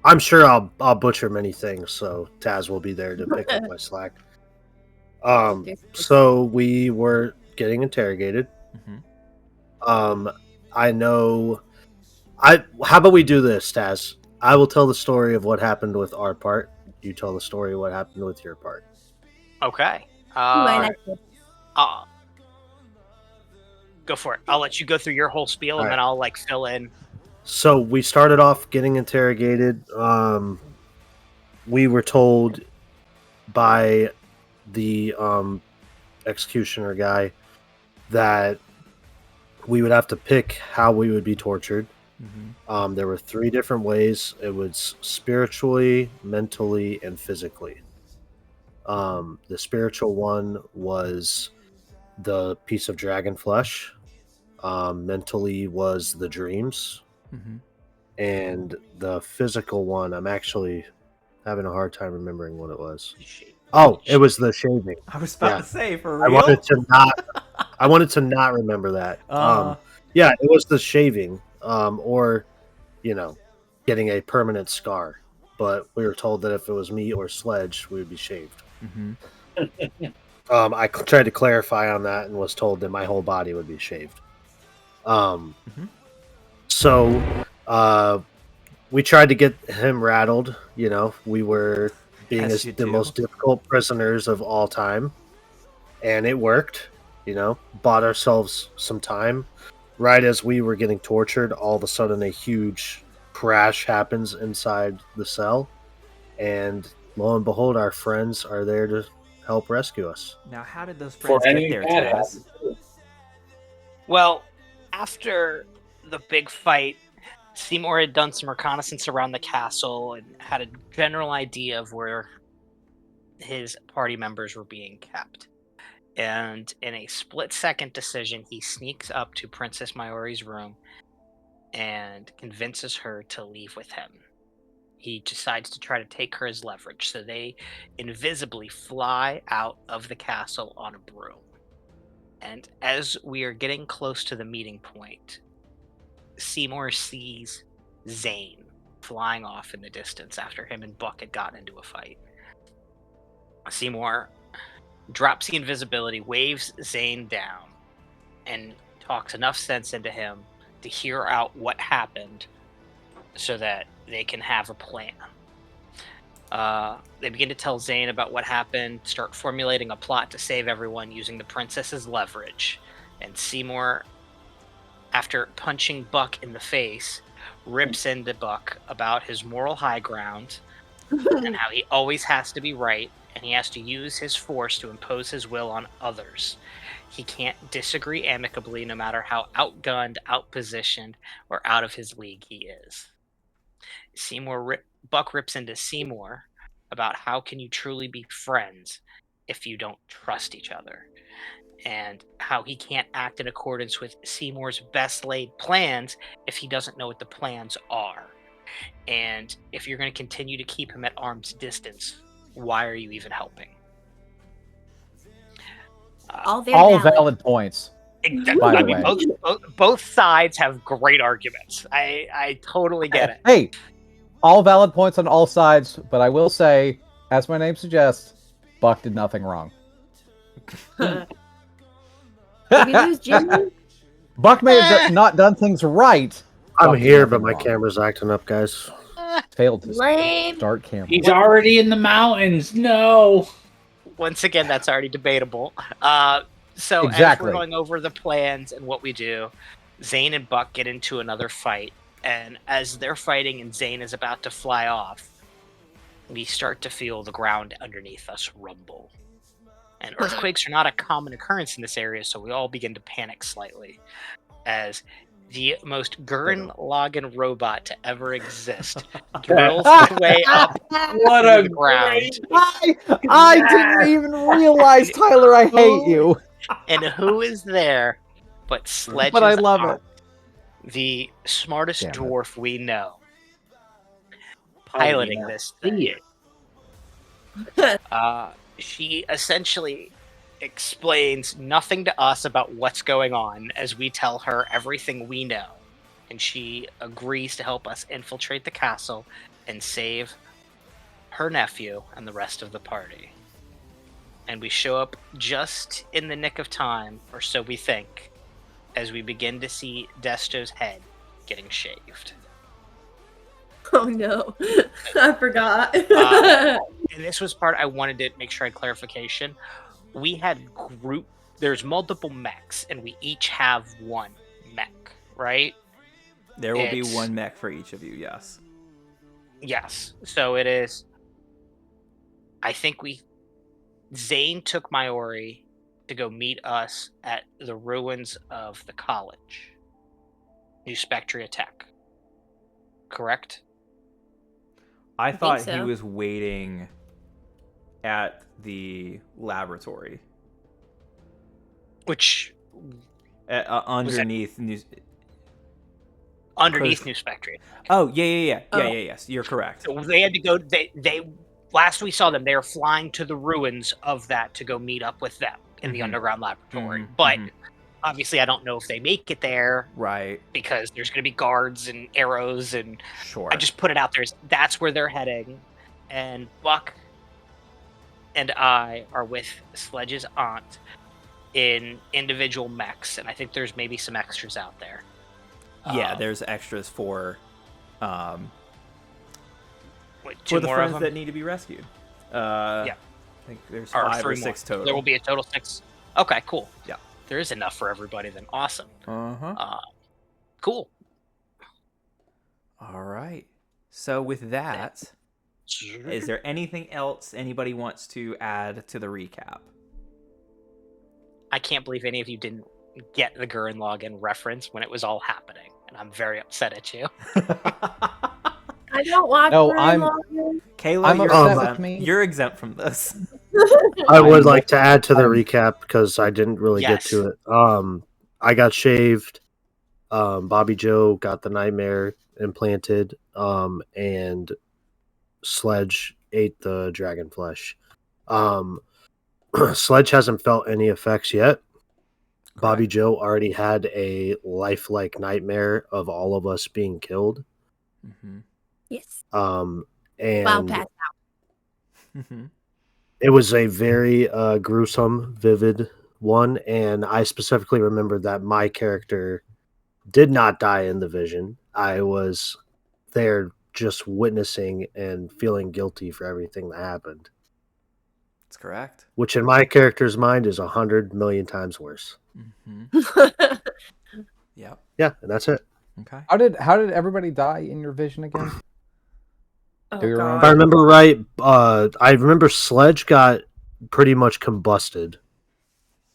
I'm sure I'll butcher many things, so Taz will be there to pick up my slack. So we were getting interrogated. I know. How about we do this, Taz? I will tell the story of what happened with our part. You tell the story of what happened with your part. Okay. Go for it. I'll let you go through your whole spiel, and then I'll fill in. So we started off getting interrogated. We were told by the executioner guy that we would have to pick how we would be tortured. There were 3 different ways. It was spiritually, mentally, and physically. The spiritual one was the piece of dragon flesh. Mentally was the dreams. And the physical one, I'm actually having a hard time remembering what it was. Oh, it was the shaving. I was about to say, for real? I wanted to not remember that. Yeah, it was the shaving, or getting a permanent scar. But we were told that if it was me or Sledge, we would be shaved. I tried to clarify on that and was told that my whole body would be shaved. So we tried to get him rattled. We were being the most difficult prisoners of all time, and it worked. Bought ourselves some time. Right as we were getting tortured, all of a sudden a huge crash happens inside the cell, and lo and behold, our friends are there to help rescue us. Now, how did those friends get there, Taz? Well, after the big fight, Seymour had done some reconnaissance around the castle and had a general idea of where his party members were being kept. And in a split-second decision, he sneaks up to Princess Mayori's room and convinces her to leave with him. He decides to try to take her as leverage, so they invisibly fly out of the castle on a broom. And as we are getting close to the meeting point, Seymour sees Zane flying off in the distance after him and Buck had gotten into a fight. Seymour drops the invisibility, waves Zane down, and talks enough sense into him to hear out what happened so that they can have a plan. They begin to tell Zane about what happened, start formulating a plot to save everyone using the princess's leverage. And Seymour, after punching Buck in the face, rips into Buck about his moral high ground and how he always has to be right, and he has to use his force to impose his will on others. He can't disagree amicably no matter how outgunned, outpositioned, or out of his league he is. Buck rips into Seymour about how can you truly be friends if you don't trust each other, and how he can't act in accordance with Seymour's best laid plans if he doesn't know what the plans are. And if you're going to continue to keep him at arm's distance, why are you even helping? All valid points. I mean, both sides have great arguments. I totally get it. Hey, all valid points on all sides, but I will say, as my name suggests, Buck did nothing wrong. Did we lose Jimmy? Buck may have not done things right. I'm here, but my camera's acting up, guys. Failed to start camera. He's already in the mountains. No. Once again, that's already debatable. So exactly. As we're going over the plans and what we do, Zane and Buck get into another fight. And as they're fighting and Zane is about to fly off, we start to feel the ground underneath us rumble. And earthquakes are not a common occurrence in this area, so we all begin to panic slightly. As the most Gurren Lagann robot to ever exist drills his way up the ground. I didn't even realize, Tyler, I hate you. And who is there but Sledge's But I love it. The smartest dwarf we know, piloting this thing. She essentially explains nothing to us about what's going on as we tell her everything we know. And she agrees to help us infiltrate the castle and save her nephew and the rest of the party. And we show up just in the nick of time, or so we think, as we begin to see Desto's head getting shaved. Oh no, I forgot. And this was part I wanted to make sure I had clarification. We had there's multiple mechs, and we each have one mech, right? There will be one mech for each of you, yes. Yes. So it is. I think Zane took Maori to go meet us at the ruins of the college, New Spectria Tech. Correct? I thought so. he was waiting at the laboratory. Which underneath underneath New Spectria. Oh, yes, you're correct. So they had to go. They last we saw them, they were flying to the ruins of that to go meet up with them in the underground laboratory. But obviously, I don't know if they make it there, right? Because there's going to be guards and arrows, and sure. I just put it out there. That's where they're heading, and Buck and I are with Sledge's aunt in individual mechs, and I think there's maybe some extras out there. Yeah, there's extras for the friends that need to be rescued. I think there's 5 or 6 total. There will be a total 6. Okay, cool. Yeah, there is enough for everybody then. Awesome. Cool. All right. So with that, is there anything else anybody wants to add to the recap? I can't believe any of you didn't get the Gurren Lagann reference when it was all happening, and I'm very upset at you. I don't watch Gurren Lagann. Kayla, you're exempt from this. I would like to add to the recap because I didn't really get to it. I got shaved. Bobby Joe got the nightmare implanted, and Sledge ate the dragon flesh. Sledge hasn't felt any effects yet. Correct. Bobby Joe already had a lifelike nightmare of all of us being killed. Yes. And passed out. It was a very gruesome, vivid one, and I specifically remember that my character did not die in the vision. I was there just witnessing and feeling guilty for everything that happened. That's correct. Which in my character's mind is 100 million times worse. Yep. Yeah, and that's it. Okay. How did everybody die in your vision again? If I remember right, I remember Sledge got pretty much combusted,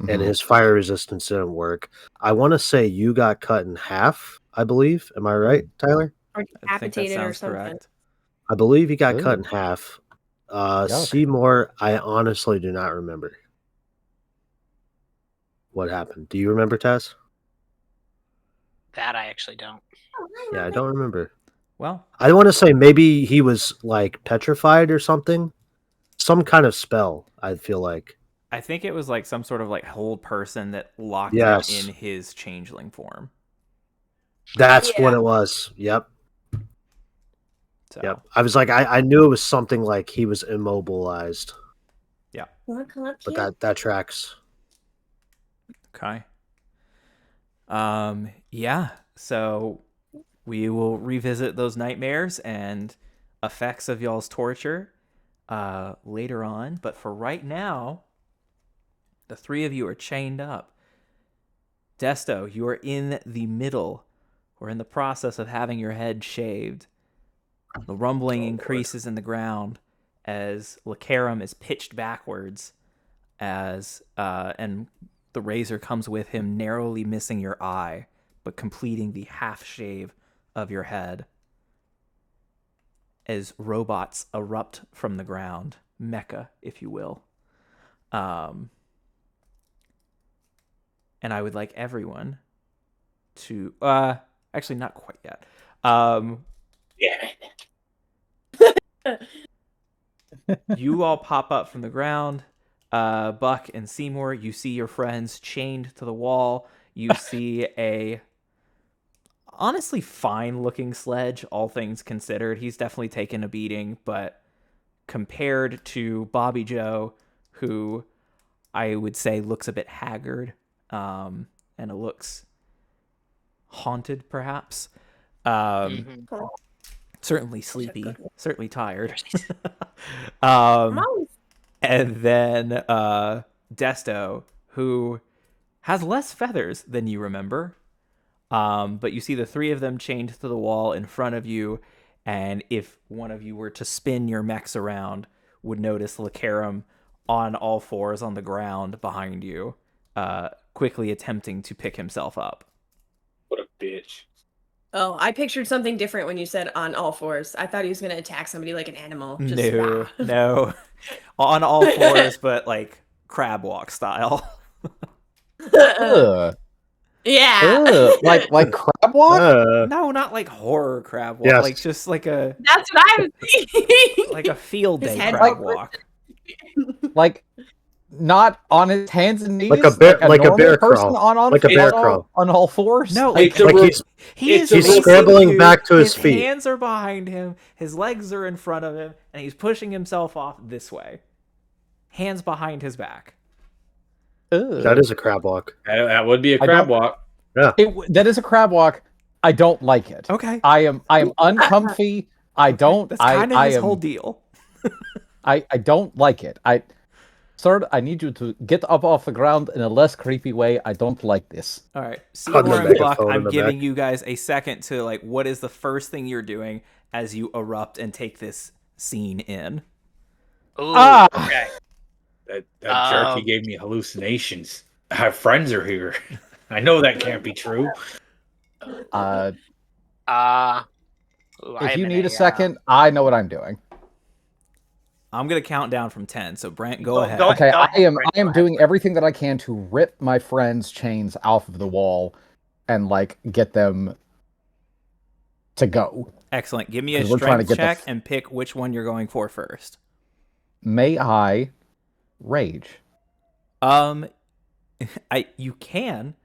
and his fire resistance didn't work. I want to say you got cut in half, I believe. Am I right, Tyler? Or decapitated or something. Correct. I believe he got cut in half. Seymour, I honestly do not remember what happened. Do you remember, Tess? That I actually don't. Yeah, I don't remember. Well, I want to say maybe he was like petrified or something. Some kind of spell, I feel like. I think it was like some sort of like hold person that locked him in his changeling form. That's what it was. Yep. So. Yep. I was like, I knew it was something like he was immobilized. Yeah. But that tracks. Okay. Yeah. So we will revisit those nightmares and effects of y'all's torture later on. But for right now, the 3 of you are chained up. Desto, you are in the middle. We're in the process of having your head shaved. The rumbling increases in the ground as Lacarum is pitched backwards and the razor comes with him, narrowly missing your eye, but completing the half shave of your head. As robots erupt from the ground, mecha, if you will. And I would like everyone to actually not quite yet. You all pop up from the ground. Buck and Seymour, you see your friends chained to the wall. You see honestly fine looking sledge, all things considered. He's definitely taken a beating, but compared to Bobby Joe, who I would say looks a bit haggard, and it looks haunted, perhaps. Certainly sleepy, certainly tired. And then Desto, who has less feathers than you remember. But you see the three of them chained to the wall in front of you, and if one of you were to spin your mechs around, would notice Lacarum on all fours on the ground behind you, quickly attempting to pick himself up. What a bitch. Oh, I pictured something different when you said on all fours. I thought he was going to attack somebody like an animal. Just, no. On all fours, but like crab walk style. Yeah. Like crab walk? No, not like horror crab walk. Yes. Like just like a... That's what I was thinking. Like a field day head crab walk. Like not on his hands and knees, like a bear normal crawl, like a bear crawl on all fours. No, like he's facing scrambling you, back to his feet. His hands are behind him, his legs are in front of him, and he's pushing himself off this way. Hands behind his back. That is a crab walk. That would be a crab walk. Yeah, that is a crab walk. I don't like it. Okay, I am uncomfy. I don't. That's kind of his whole deal. I don't like it. Sir, I need you to get up off the ground in a less creepy way. I don't like this. All right, Seymour and Buck, I'm giving you guys a second to like, what is the first thing you're doing as you erupt and take this scene in? Ooh, okay. That jerky gave me hallucinations. Our friends are here. I know that can't be true. If you need a second, I know what I'm doing. I'm gonna count down from 10. So Brent, go ahead. Okay, I am doing everything that I can to rip my friends' chains off of the wall, and like get them to go. Excellent. Give me a strength check and pick which one you're going for first. May I rage? You can.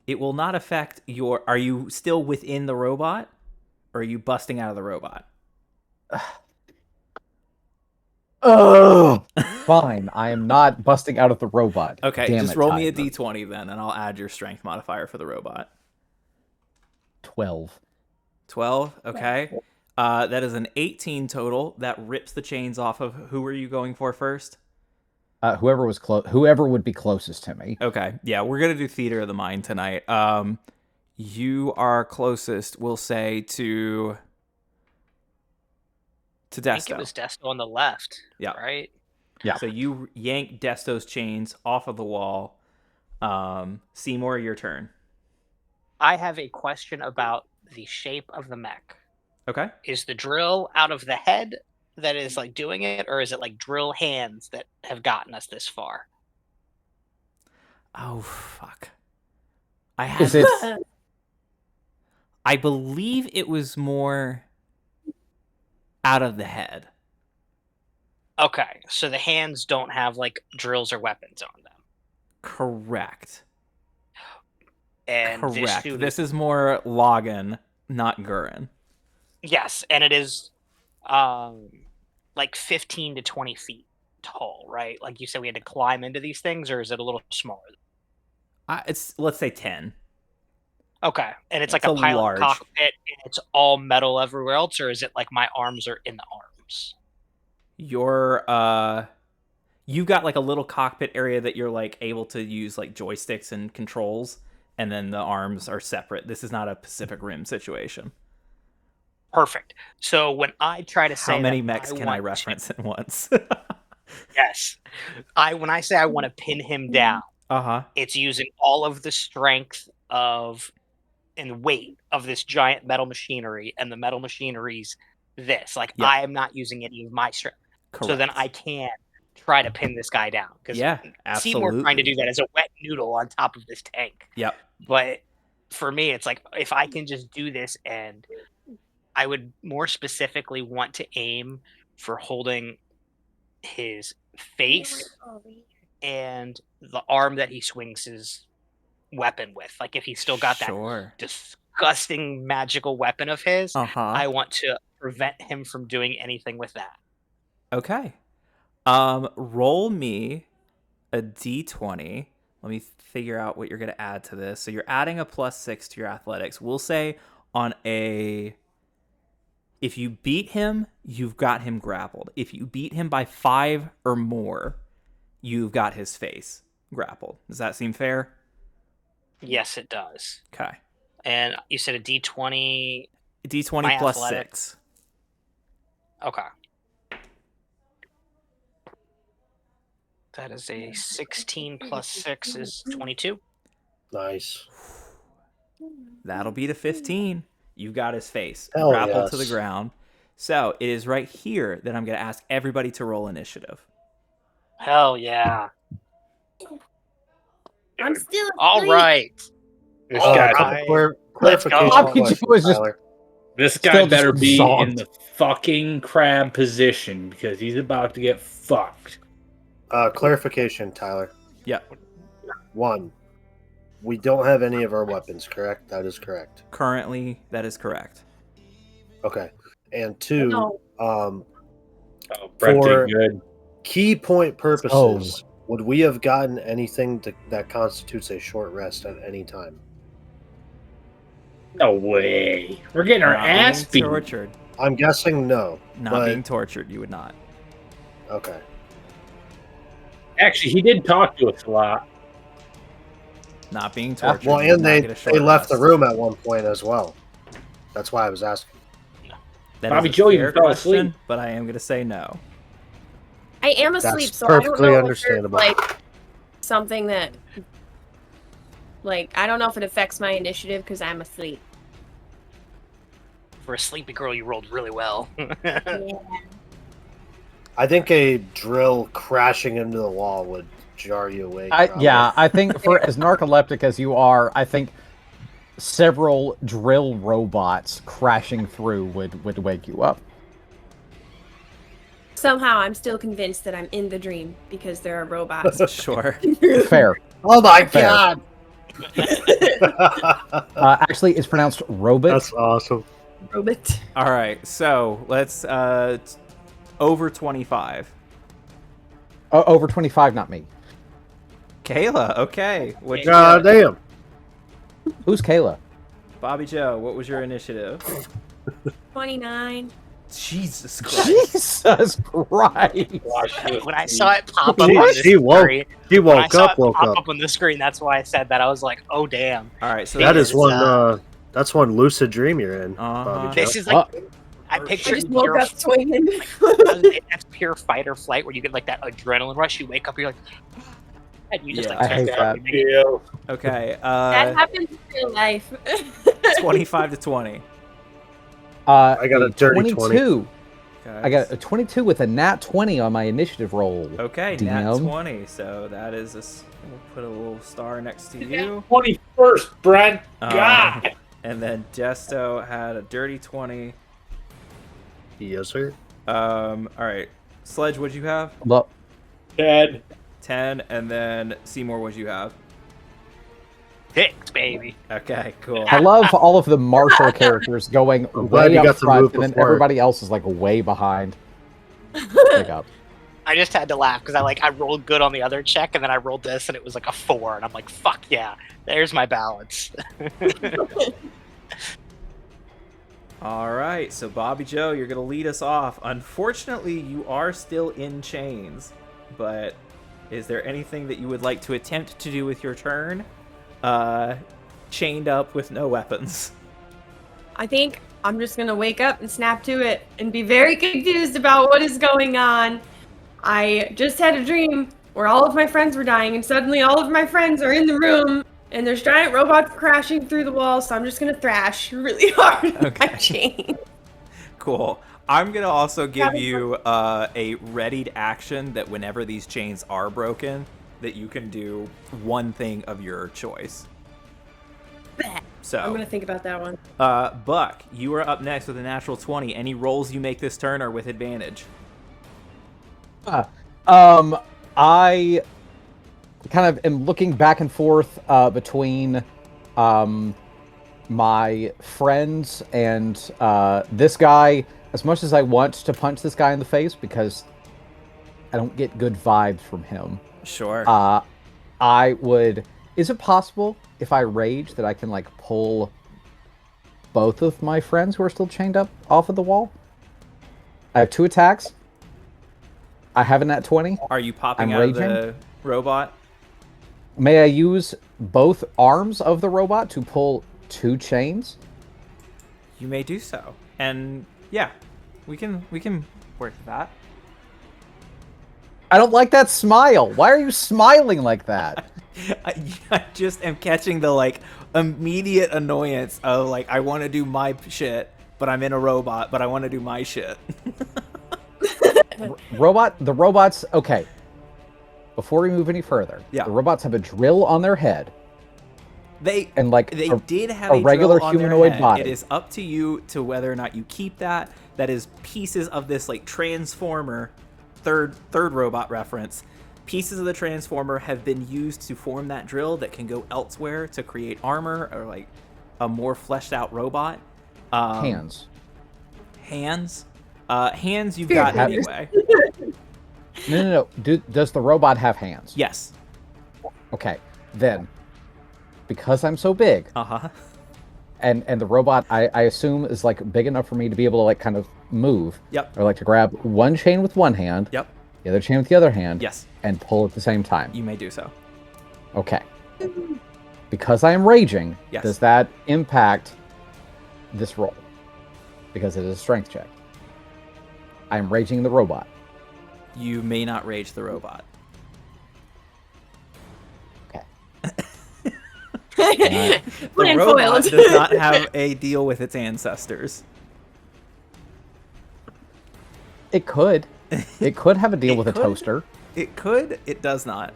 It will not affect your... Are you still within the robot? Or are you busting out of the robot? Oh, fine. I am not busting out of the robot. Okay, just roll me a d20 then, and I'll add your strength modifier for the robot. 12. 12? Okay. That is an 18 total. That rips the chains off of... Who were you going for first? Whoever was whoever would be closest to me. Okay. Yeah, we're gonna do Theater of the Mind tonight. You are closest, we'll say, to Desto. I think it was Desto on the left. Yeah. Right? Yeah. So you yank Desto's chains off of the wall. Seymour, your turn. I have a question about the shape of the mech. Okay. Is the drill out of the head that is like doing it, or is it like drill hands that have gotten us this far? Oh fuck! I believe it was more out of the head. Okay, so the hands don't have like drills or weapons on them. Correct. And correct. This is more Logan, not Gurren. Yes, and it is like 15 to 20 feet tall, right? Like you said, we had to climb into these things, or is it a little smaller? It's, let's say 10. Okay, and it's like a pilot cockpit, and it's all metal everywhere else, or is it like my arms are in the arms? You've got like a little cockpit area that you're like able to use like joysticks and controls, and then the arms are separate. This is not a Pacific Rim situation. Perfect. So when I try to say how many mechs can I reference at once? Yes. When I say I want to pin him down, it's using all of the strength of and weight of this giant metal machinery, and the metal machinery's this. Like I am not using any of my strength. Correct. So then I can try to pin this guy down. Because Seymour trying to do that as a wet noodle on top of this tank. Yep. But for me, it's like if I can just do this, and I would more specifically want to aim for holding his face and the arm that he swings his weapon with. Like if he's still got that disgusting magical weapon of his. I Uh-huh. want to prevent him from doing anything with that. Okay. Roll me a d20. Let me figure out what you're going to add to this. So you're adding a +6 to your athletics. We'll say if you beat him, you've got him grappled. If you beat him by 5 or more, you've got his face grappled. Does that seem fair? Yes, it does. Okay. And you said a d20. D20 My plus athletics. 6. Okay. That is a 16 plus 6 is 22. Nice. That'll be the 15. You've got his face Hell grappled to the yes. ground. So it is right here that I'm going to ask everybody to roll initiative. Hell yeah. I'm still All asleep. right. This All guy, right. Clarification Let's go. question, was just- Tyler. this guy Still just better be zonked. in the fucking crab position because he's about to get fucked. Clarification, Tyler. Yeah. 1, we don't have any of our weapons, correct? That is correct. Currently, that is correct. Okay. And 2, No. Oh, Brett For- did good. key point purposes, would we have gotten anything that constitutes a short rest at any time? No way. We're getting our Not ass being beat. tortured. I'm guessing no. Not but, being tortured, you would not. Okay. Actually, he did talk to us a lot. Not being tortured. Well, you would and not they get a short left the rest. room at one point as well. That's why I was asking. That Bobby is a Joe even fair fell question, asleep. but I am going to say no. I am asleep, That's so I don't perfectly know understandable. if there's, like, something that, like, I don't know if it affects my initiative because I'm asleep. For a sleepy girl, you rolled really well. Yeah. I think a drill crashing into the wall would jar you awake. probably. I think for as narcoleptic as you are, I think several drill robots crashing through would wake you up. Somehow I'm still convinced that I'm in the dream because there are robots. Sure. Fair. Oh my Fair. god! Actually, it's pronounced robot. That's awesome. Robot. All right, so let's over 25. Over 25, not me. Kayla, okay. What God damn. Who's Kayla? Bobby Joe, what was your initiative? 29. Jesus Christ. Jesus Christ! When I saw it pop up on the She woke. screen, He when I woke saw up. it Woke pop up. up on the screen, that's why I said that. I was like, oh damn. All right, so That is is, one. That's one lucid dream you're in. Uh-huh. Bobby Joe. This is like I I picture just woke up swinging. that's pure fight or flight where you get like that adrenaline rush. You wake up, you're like, and you just Yeah. like I hate turn that. down, you make it- Okay, That happens in real life. 25 to 20. I got a dirty 22. Okay. I got a 22 with a nat 20 on my initiative roll. Okay, nat DM. 20. So that is we'll put a little star next to you. 21st, Brent. Um, God. And then Desto had a dirty 20. Yes, sir. All right. Sledge, what'd you have? Look, Dead. 10. And then Seymour, what'd you have? 6, baby. Okay, cool. I love all of the martial characters going I'm glad way you up got to front, move and then before. everybody else is like way behind. Pick up. I just had to laugh because I rolled good on the other check and then I rolled this and it was like a 4 and I'm like, fuck yeah, there's my balance. All right, so Bobby Joe, you're going to lead us off. Unfortunately, you are still in chains, but is there anything that you would like to attempt to do with your turn? Chained up with no weapons. I think I'm just gonna wake up and snap to it and be very confused about what is going on. I just had a dream where all of my friends were dying and suddenly all of my friends are in the room and there's giant robots crashing through the wall, so I'm just gonna thrash really hard with my Okay. chain. Cool. I'm going to also give you a readied action that whenever these chains are broken, that you can do one thing of your choice. So, I'm gonna think about that one. Buck, you are up next with a natural 20. Any rolls you make this turn are with advantage. I kind of am looking back and forth between my friends and this guy, as much as I want to punch this guy in the face because I don't get good vibes from him. Sure. I would. Is it possible if I rage that I can like pull both of my friends who are still chained up off of the wall? I have 2 attacks. I have a nat 20. Are you popping I'm out raging. of the robot? May I use both arms of the robot to pull 2 chains? You may do so. And yeah, we can work that. I don't like that smile. Why are you smiling like that? I just am catching the like immediate annoyance of like I want to do my shit, but I'm in a robot, but I want to do my shit. The robots, okay. Before we move any further, Yeah. the robots have a drill on their head. They did have a a regular drill on their humanoid head. body. It is up to you to whether or not you keep that. That is pieces of this like transformer, third robot reference. Pieces of the transformer have been used to form that drill that can go elsewhere to create armor or like a more fleshed out robot. Hands. Hands you've got anyway. No. Does the robot have hands? Yes. Okay. Then, because I'm so big, and the robot, I assume, is like big enough for me to be able to like kind of move. Yep. Or like to grab one chain with one hand. Yep. The other chain with the other hand. Yes. And pull at the same time. You may do so. Okay. Because I am raging, Yes. does that impact this roll? Because it is a strength check. I am raging the robot. You may not rage the robot. Okay. The Plan robot foiled. does not have a deal with its ancestors. It could. It could have a deal It with a could. toaster. It could. It does not.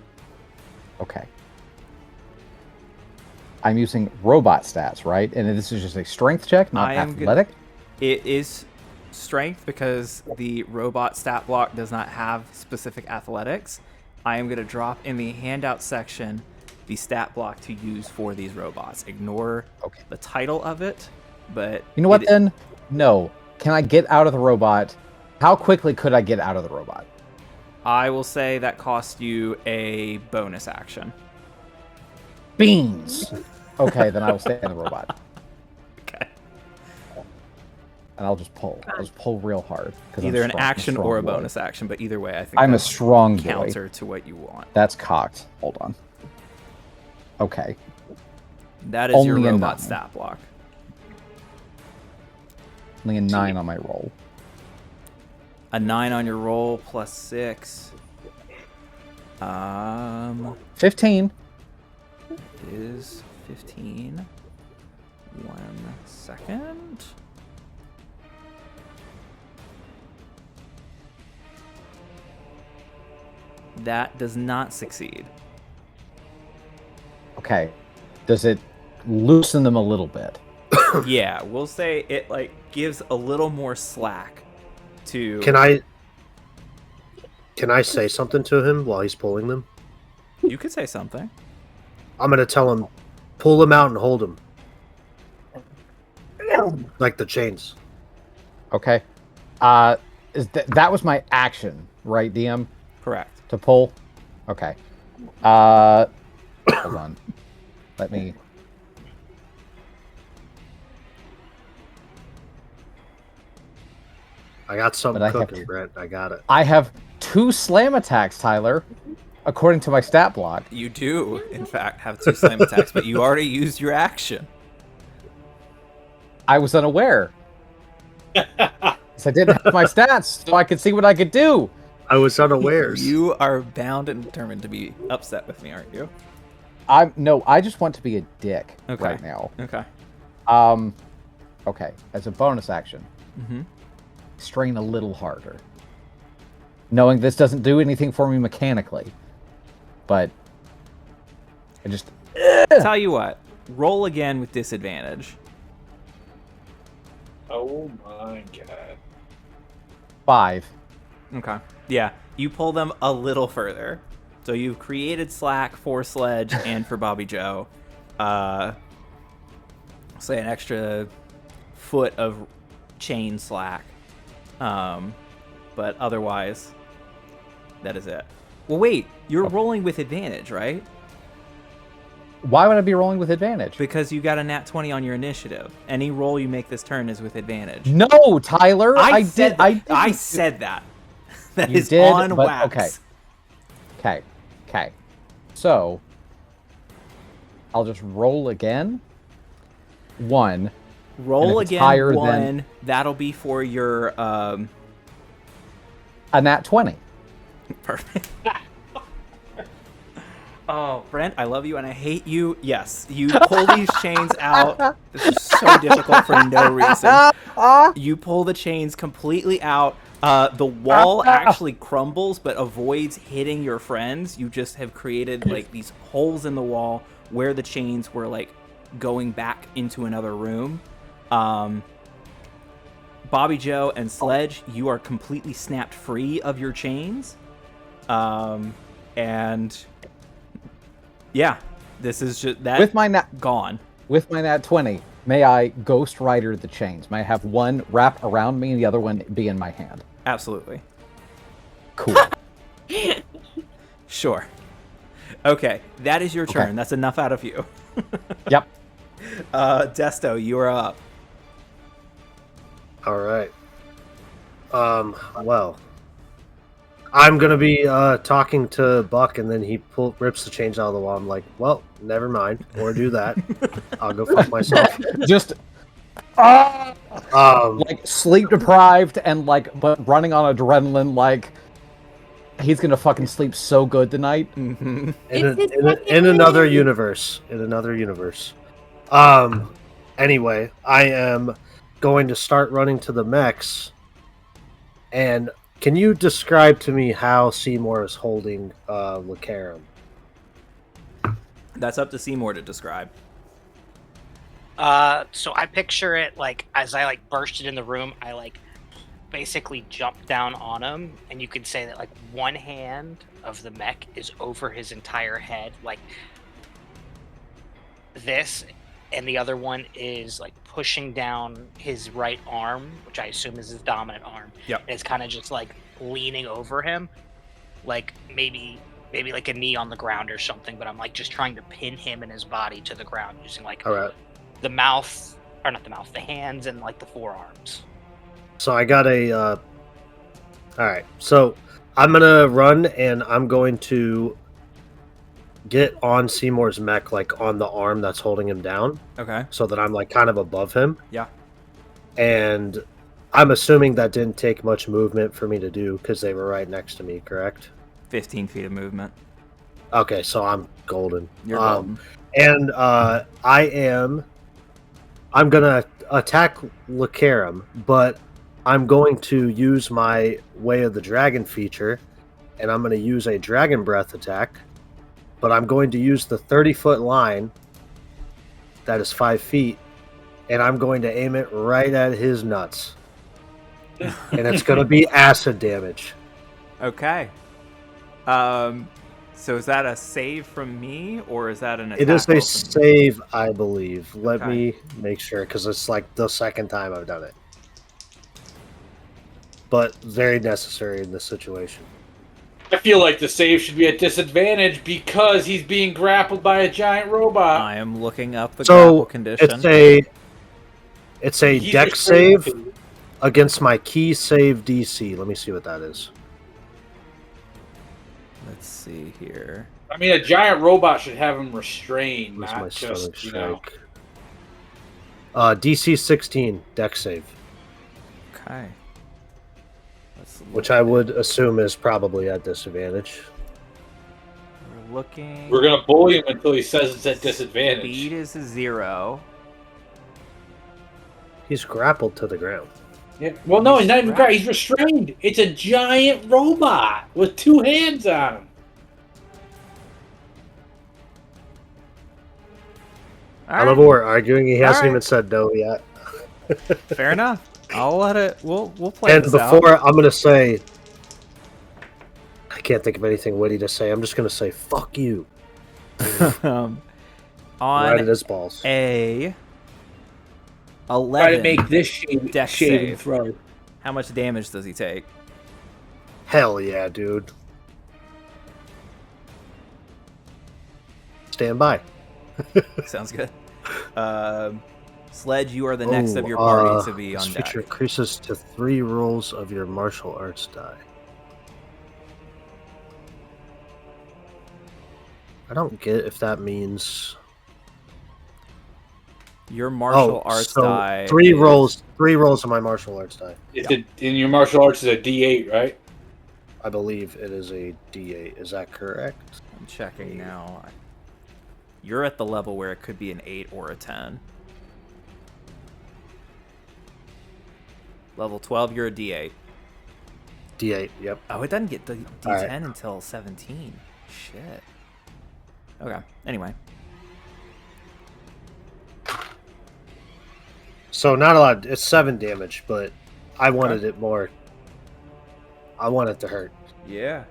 Okay. I'm using robot stats, right? And this is just a strength check, not I am athletic. It is strength because the robot stat block does not have specific athletics. I am going to drop in the handout section the stat block to use for these robots. Ignore the title of it, but You know what then? No. Can I get out of the robot? How quickly could I get out of the robot? I will say that costs you a bonus action. Beans! Okay, then I will stay in the robot. Okay. And I'll just pull. I'll just pull real hard. 'cause I'm Either an strong- I'm action strong or a boy. bonus action, but either way, I think I'm a that's strong boy. counter to what you want. That's cocked. Hold on. Okay. That is your Only a robot 9. stat block. Only a 9 on my roll. A 9 on your roll plus 6. 15. Is 15. 1 second. That does not succeed. Okay. Does it loosen them a little bit? Yeah, we'll say it like gives a little more slack to. Can I say something to him while he's pulling them? You could say something. I'm gonna tell him, pull him out and hold him, like the chains. Okay. That was my action, right, DM? Correct. To pull? Okay. Hold on. Let me... I got something But I have- cooking, Brent. I got it. I have 2 slam attacks, Tyler, according to my stat block. You do, in fact, have 2 slam attacks, but you already used your action. I was unaware. So I didn't have my stats, so I could see what I could do. I was unawares. You are bound and determined to be upset with me, aren't you? No, I just want to be a dick Okay. right now. Okay. Okay, as a bonus action, Mm-hmm. strain a little harder. Knowing this doesn't do anything for me mechanically, but I just... Tell you what, roll again with disadvantage. Oh my god. 5. Okay. Yeah, you pull them a little further. So you've created slack for Sledge and for Bobby Joe. say an extra foot of chain slack. But otherwise, that is it. Well, wait, you're rolling with advantage, right? Why would I be rolling with advantage? Because you got a nat 20 on your initiative. Any roll you make this turn is with advantage. No, Tyler. I said did. I said that. That You is did, on but wax. Okay. So, I'll just roll again. 1. Roll it's again. higher 1. than- That'll be for your A nat 20. Perfect. Oh, Brent, I love you and I hate you. Yes, you pull these chains out. This is so difficult for no reason. You pull the chains completely out. The wall actually crumbles, but avoids hitting your friends. You just have created like these holes in the wall where the chains were like going back into another room. Bobby Joe and Sledge, you are completely snapped free of your chains. And yeah, this is just that With my gone. With my nat 20, may I Ghost Rider the chains? May I have one wrap around me and the other one be in my hand? Absolutely. Cool. Sure. Okay, that is your turn. Okay. That's enough out of you. Yep. Desto, you are up. All right. Well, I'm gonna be talking to Buck, and then he rips the chains out of the wall. I'm like, well, never mind, or do that. I'll go fuck myself. Just like sleep deprived and like but running on adrenaline, like he's gonna fucking sleep so good tonight. Mm-hmm. In another universe. Anyway, I am going to start running to the mechs. And can you describe to me how Seymour is holding Lucarum? That's up to Seymour to describe. So I picture it like as I like bursted in the room, I like basically jumped down on him, and you could say that like one hand of the mech is over his entire head, like this, and the other one is like pushing down his right arm, which I assume is his dominant arm. Yep. And it's kind of just like leaning over him, like maybe like a knee on the ground or something, but I'm like just trying to pin him and his body to the ground using like All right. the mouth, or not the mouth, the hands and like the forearms. So I got a... all right. So I'm going to run, and I'm going to get on Seymour's mech, like on the arm that's holding him down. Okay. So that I'm like kind of above him. Yeah. And I'm assuming that didn't take much movement for me to do because they were right next to me, correct? 15 feet of movement. Okay, so I'm golden. You're golden. And I'm gonna attack Lucarum, but I'm going to use my Way of the Dragon feature, and I'm gonna use a Dragon Breath attack, but I'm going to use the 30-foot line that is 5 feet, and I'm going to aim it right at his nuts. And it's gonna be acid damage. Okay. So is that a save from me, or is that an attack? It is roll a from you? save, I believe. Let Okay. me make sure, because it's like the second time I've done it. But very necessary in this situation. I feel like the save should be at disadvantage because he's being grappled by a giant robot. I am looking up the So grapple condition. it's a He's deck restrained. save against my key save DC. Let me see what that is. Let's see here. I mean, a giant robot should have him restrained, Where's my not stunning just, you know. strike? DC 16 deck save, Okay. Let's look. which I would assume is probably at disadvantage. We're looking. We're going to bully him until he says it's at disadvantage. Speed is a 0. He's grappled to the ground. Yeah. Well, no, he's not even grappled. He's restrained. It's a giant robot with 2 hands on him. All I love right. we're arguing. He hasn't right. even said no yet. Fair enough. I'll let it. We'll play And this before I'm gonna say, I can't think of anything witty to say. I'm just gonna say "fuck you" out. right at On his balls. a 11. Try to make this Dex shaving save. throw. How much damage does he take? Hell yeah, dude. Stand by. Sounds good. Sledge, you are the next of your party to be on this deck. feature increases to 3 rolls of your martial arts die. I don't get if that means Your martial arts so die. 3 rolls of my martial arts die. In your martial arts is a D8, right? I believe it is a D8. Is that correct? I'm checking now. You're at the level where it could be an 8 or a 10. Level 12, you're a D8. D8, yep. Oh, it doesn't get the D10 right. until 17. Shit. Okay, anyway. So not a lot. It's 7 damage, but I wanted it more. I want it to hurt. Yeah.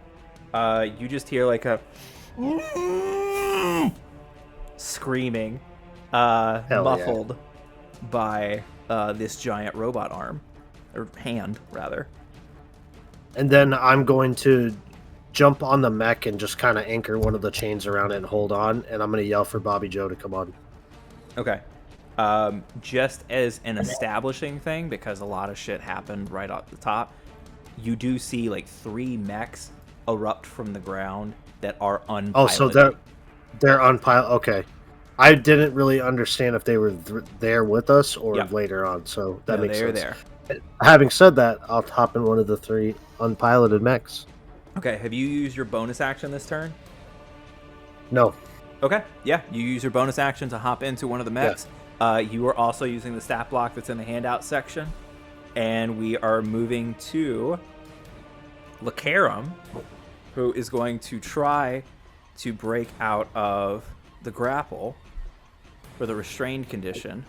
You just hear like a screaming, muffled by this giant robot arm. Or hand, rather. And then I'm going to jump on the mech and just kind of anchor one of the chains around it and hold on. And I'm going to yell for Bobby Joe to come on. Okay. Just as an establishing thing, because a lot of shit happened right off the top, you do see like 3 mechs erupt from the ground that are unpiloted. Oh, so they're unpiloted. Okay. I didn't really understand if they were there with us or later on, so that makes sense. They're there. Having said that, I'll hop in one of the 3 unpiloted mechs. Okay, have you used your bonus action this turn? No. Okay, yeah, you use your bonus action to hop into one of the mechs. Yeah. You are also using the stat block that's in the handout section. And we are moving to Lacarum, who is going to try to break out of the grapple for the restrained condition.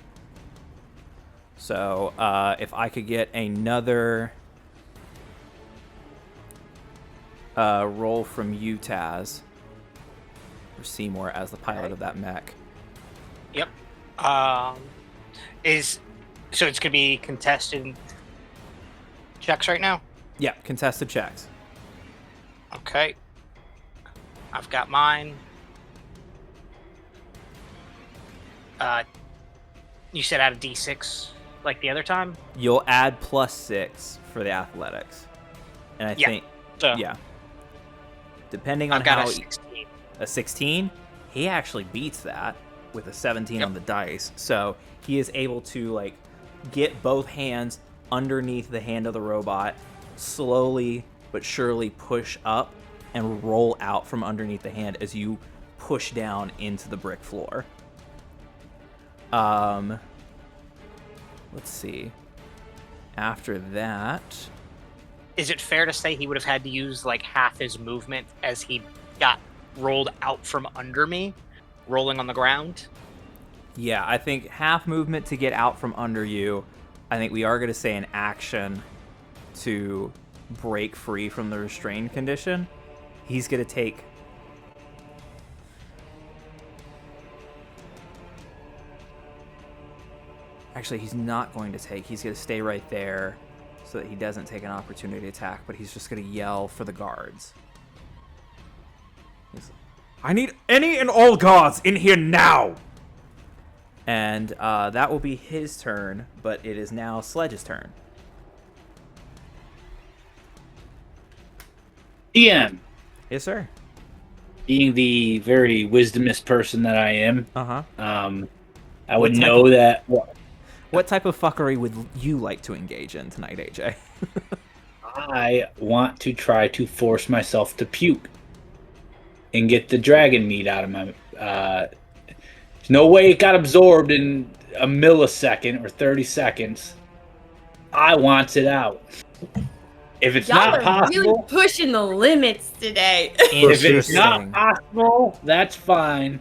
So, if I could get another roll from you, Taz, or Seymour as the pilot of that mech. Yep. So it's gonna be contested checks right now? Yeah, contested checks. Okay. I've got mine. You said add a D6 like the other time? You'll add +6 for the athletics. And I think, depending on I've got how... a 16. A 16? He actually beats that with a 17 on the dice. So he is able to, like, get both hands underneath the hand of the robot, slowly but surely push up and roll out from underneath the hand as you push down into the brick floor. Let's see. After that... Is it fair to say he would have had to use, like, half his movement as he got rolled out from under me, rolling on the ground? Yeah, I think half movement to get out from under you. I think we are going to say an action to break free from the restrained condition. He's going to take... Actually, he's not going to take. He's going to stay right there so that he doesn't take an opportunity attack, but he's just going to yell for the guards. I need any and all guards in here now! And that will be his turn, but it is now Sledge's turn. DM. Yes, sir. Being the very wisdomous person that I am, I would know that... What type of fuckery would you like to engage in tonight, AJ? I want to try to force myself to puke and get the dragon meat out of my... there's no way it got absorbed in a millisecond or 30 seconds. I wants it out. If it's not possible... really pushing the limits today. If it's not possible, that's fine.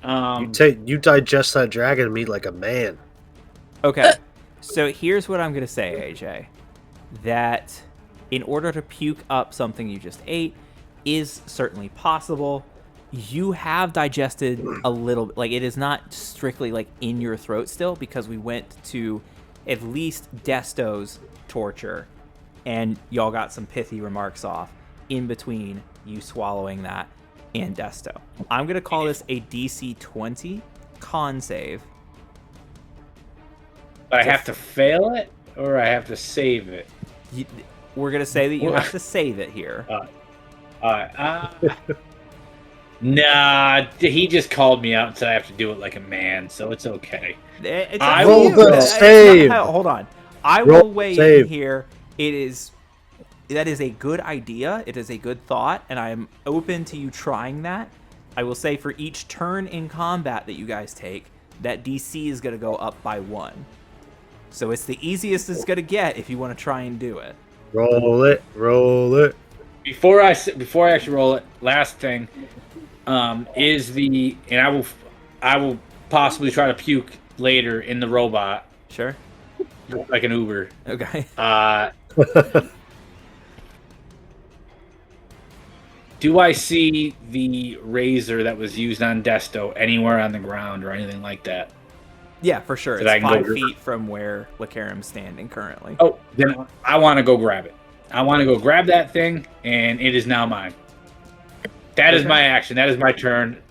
You digest that dragon meat like a man. Okay, so here's what I'm going to say, AJ. That in order to puke up something you just ate is certainly possible. You have digested a little, like it is not strictly like in your throat still, because we went to at least Desto's torture, and y'all got some pithy remarks off in between you swallowing that and Desto. I'm gonna call this a DC 20 con save. But I have to fail it, or I have to save it. We're gonna say that you have to save it here. Nah, he just called me out and said I have to do it like a man, so it's okay. I will save. Hold on. I Roll will weigh save. in here. That is a good idea. It is a good thought, and I am open to you trying that. I will say for each turn in combat that you guys take, that DC is going to go up by 1. So it's the easiest it's going to get if you want to try and do it. Roll it. Before I actually roll it, last thing is and I will possibly try to puke later in the robot. Sure. Like an Uber. Okay. Do I see the razor that was used on Desto anywhere on the ground or anything like that? Yeah, for sure. That It's 5 feet from where Lacaram's standing currently. Oh, then I want to go grab it. I want to go grab that thing, and it is now mine. That is my action. That is my turn.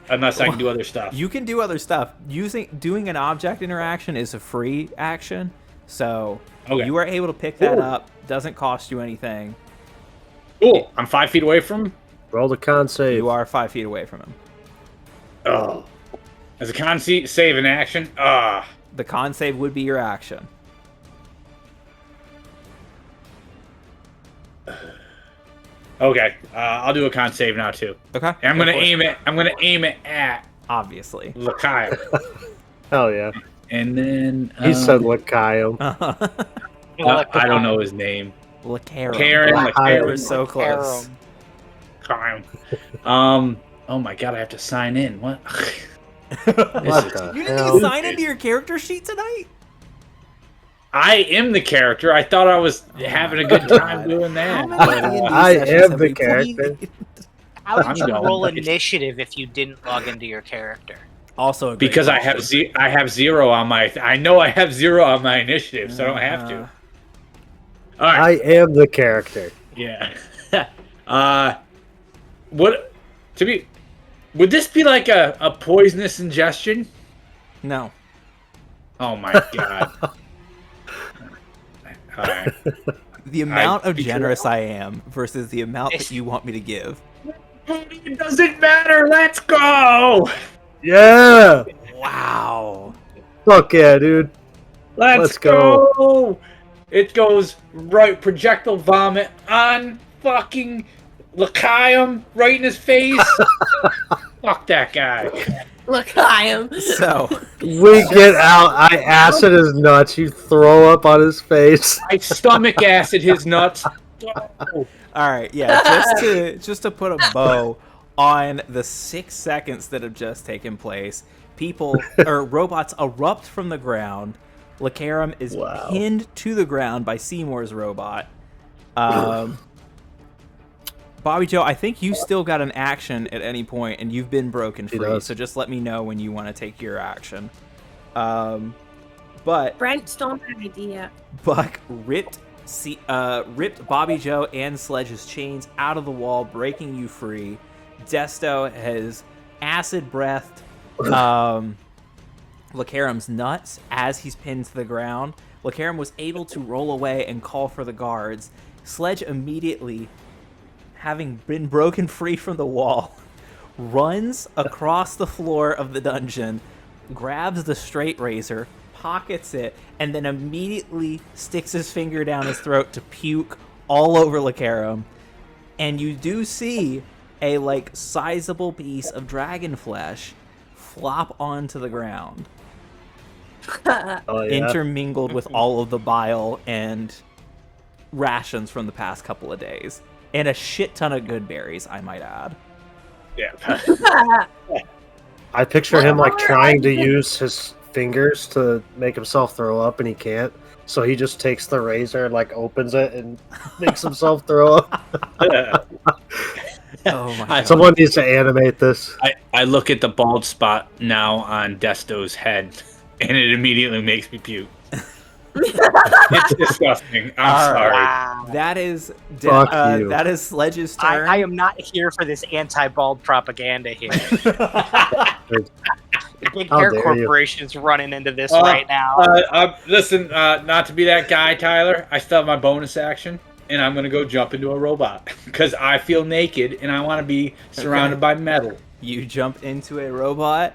Unless I can do other stuff. You can do other stuff. Doing an object interaction is a free action, so you are able to pick that up. Doesn't cost you anything. Cool. I'm 5 feet away from him. Roll the con save. You are 5 feet away from him. Oh. As a con save in action? The con save would be your action. Okay. I'll do a con save now too. Okay. And I'm gonna aim it. I'm gonna aim it at obviously Lakai. Hell yeah. And then he said Lakai. I don't know his name. Lacarum. Karen. We're so close. Karen. Oh my god, I have to sign in. What? You didn't even sign into your character sheet tonight? I am the character. I thought I was having a good time doing that. I am the character. How did you roll initiative if you didn't log into your character? Also, because I have 0 on my. I know I have 0 on my initiative, so I don't have to. All right. I am the character. Yeah. Would this be like a poisonous ingestion? No. Oh my god. All right. The amount of generous I am versus the amount that you want me to give. It doesn't matter. Let's go. Yeah. Wow. Fuck yeah, dude. Let's go. It goes right projectile vomit on fucking Lakiam right in his face. Fuck that guy. Lakiam. So we get out. I acid his nuts. You throw up on his face. I stomach acid his nuts. All right, yeah. Just to put a bow on the 6 seconds that have just taken place, robots erupt from the ground. Lacarum is pinned to the ground by Seymour's robot. Bobby Joe, I think you still got an action at any point, and you've been broken free. So just let me know when you want to take your action. But Brent stole my idea. Buck ripped Bobby Joe and Sledge's chains out of the wall, breaking you free. Desto has acid breathed Lacaram's nuts as he's pinned to the ground. Lacaram was able to roll away and call for the guards. Sledge immediately, having been broken free from the wall, runs across the floor of the dungeon, grabs the straight razor, pockets it, and then immediately sticks his finger down his throat to puke all over Lacaram. And you do see a sizable piece of dragon flesh flop onto the ground. Intermingled with all of the bile and rations from the past couple of days. And a shit ton of good berries, I might add. Yeah. I picture him trying to use his fingers to make himself throw up, and he can't. So he just takes the razor and opens it and makes himself throw up. Oh my god. Someone needs to animate this. I look at the bald spot now on Desto's head, and it immediately makes me puke. It's disgusting. I'm All right. sorry. Wow. That is Fuck you. that is Sledge's turn. I am not here for this anti-bald propaganda here. Big How hair dare you. corporations running into this right now. Listen, not to be that guy, Tyler. I still have my bonus action, and I'm gonna go jump into a robot because I feel naked and I want to be surrounded by metal. You jump into a robot.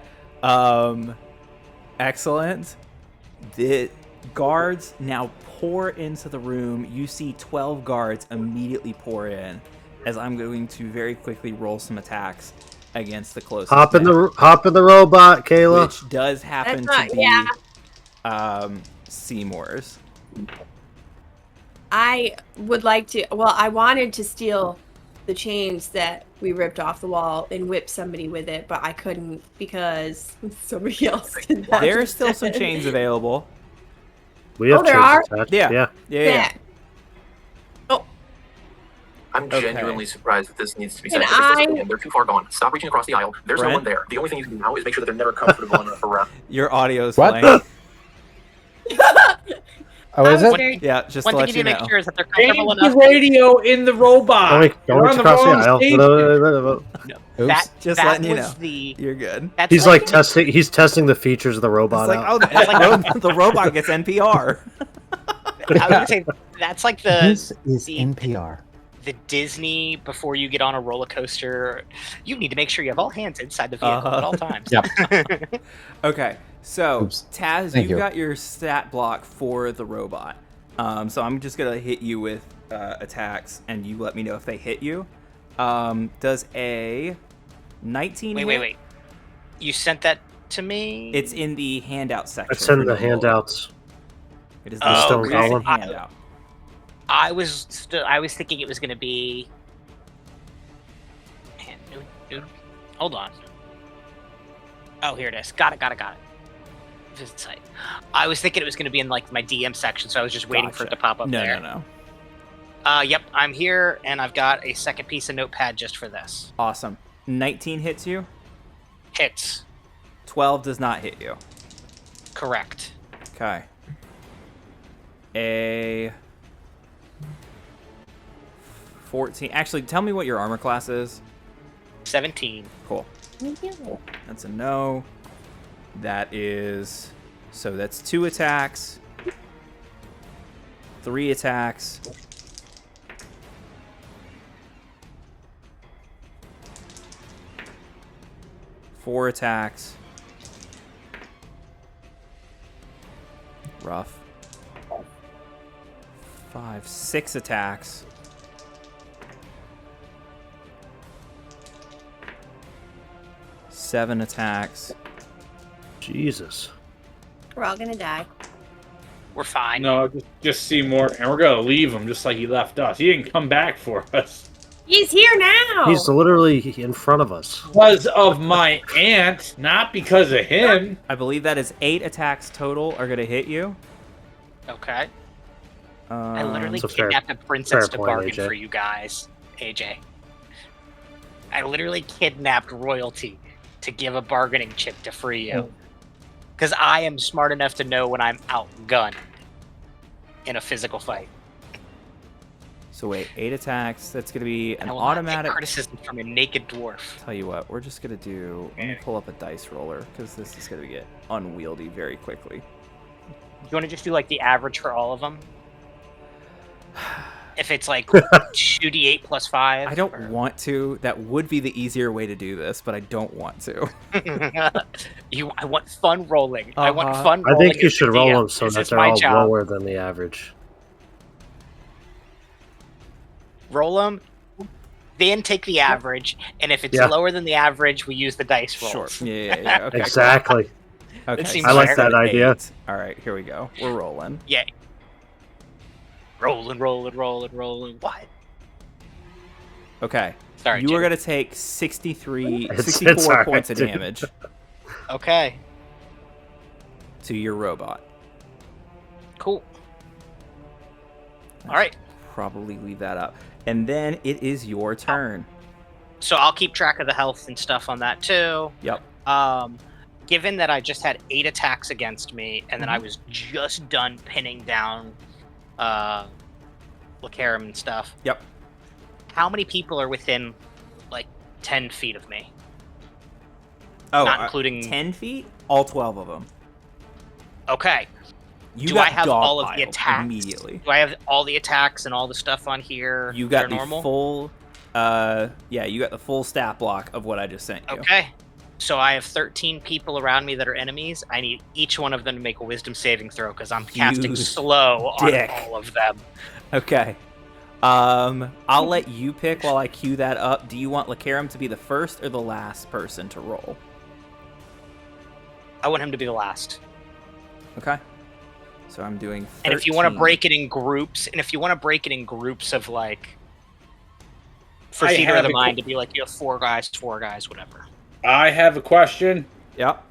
Excellent. The guards now pour into the room. You see 12 guards immediately pour in, as I'm going to very quickly roll some attacks against the closest. Hop in net, the robot, Kayla. which does happen That's to not- be Seymour's. I would like to. Well, I wanted to steal the chains that we ripped off the wall and whip somebody with it, but I couldn't because somebody else did that. There are still some instead. chains available. We have Oh, there chains are? attached. Yeah. Yeah. I'm Okay. genuinely surprised that this needs to be Can said. I- They're too far gone. Stop reaching across the aisle. There's Brent? no one there. The only thing you can do now is make sure that they're never comfortable enough around. Your audio's What? playing. Oh, is I was it? very- Yeah, just One to thing let you you need to know. make sure is that they're Change comfortable the enough. radio in the robot. Don't You're reach on the across the wrong aisle. station. Oops. That, Just that letting you was know. the. You're good. That's He's like testing. He's testing the features of the It's robot like, out. oh, the robot gets NPR. I was gonna say that's like This is the- NPR. the Disney before you get on a roller coaster. You need to make sure you have all hands inside the vehicle at all times. Yep. Okay, so Oops. Taz, Thank you've you. got your stat block for the robot. So I'm just gonna hit you with attacks, and you let me know if they hit you. Does a 19 hit? Wait. You sent that to me? It's in the handout section. It's in for the roll. handouts. It is Oh, the stone recent column. handout. I was thinking it was gonna be. Man, dude, hold on. Oh, here it is. Got it. Visit site. I was thinking it was gonna be in like my DM section, so I was just waiting for it to Gotcha. pop up No, there. no. Yep, I'm here, and I've got a second piece of notepad just for this. Awesome. 19 hits you. Hits. 12 does not hit you. Correct. Okay. A 14. Actually, tell me what your armor class is. 17. Cool. That's a no. That is... So that's 2 attacks. 3 attacks. Four attacks. Rough. 5, 6 attacks. 7 attacks. Jesus. We're all gonna die. We're fine. No, just Seymour, and we're gonna leave him just like he left us. He didn't come back for us He's here now. He's literally in front of us. because of my aunt, not because of him. I believe that is 8 attacks total are going to hit you. Okay. I literally It's a fair- kidnapped a princess fair to point, bargain AJ. for you guys, AJ. I literally kidnapped royalty to give a bargaining chip to free you. Because I am smart enough to know when I'm outgunned in a physical fight. So wait, 8 attacks. That's going to be an I will not take automatic. criticism from a naked dwarf. Tell you what, we're just going to do. Let me pull up a dice roller because this is going to get unwieldy very quickly. You want to just do like the average for all of them? If it's like 2d8 plus 5? I don't want to. That would be the easier way to do this, but I don't want to. I want fun rolling. I want Uh-huh. fun I rolling. think you as should the roll DM. them so This that is they're my all job. lower than the average. Roll them, then take the average, and if it's Yeah. lower than the average, we use the dice Sure. rolls. Yeah. Okay. Exactly. Okay. It seems I like fair. that idea. 8. All right, here we go. We're rolling. Yeah. Rolling. What? Okay. Sorry, You are Jim. going to take 63, It's 64 alright, points of dude. damage Okay. to your robot. Cool. All right. Probably leave that up. And then it is your turn. So I'll keep track of the health and stuff on that too. Yep. Given that I just had 8 attacks against me, and then I was just done pinning down Lacarum and stuff. Yep. How many people are within like 10 feet of me? Oh, not including 10 feet? All 12 of them. Okay. Do I have all of the attacks immediately? Do I have all the attacks and all the stuff on here? You got the normal? full. You got the full stat block of what I just sent you. Okay. So I have 13 people around me that are enemies. I need each one of them to make a wisdom saving throw because I'm casting slow dick. on all of them. Okay. I'll let you pick while I queue that up. Do you want Lacarum to be the first or the last person to roll? I want him to be the last. Okay. So I'm doing 13. And if you want to break it in groups, of like, for theater of the mind to be like, you have 4 guys, whatever. I have a question. Yep.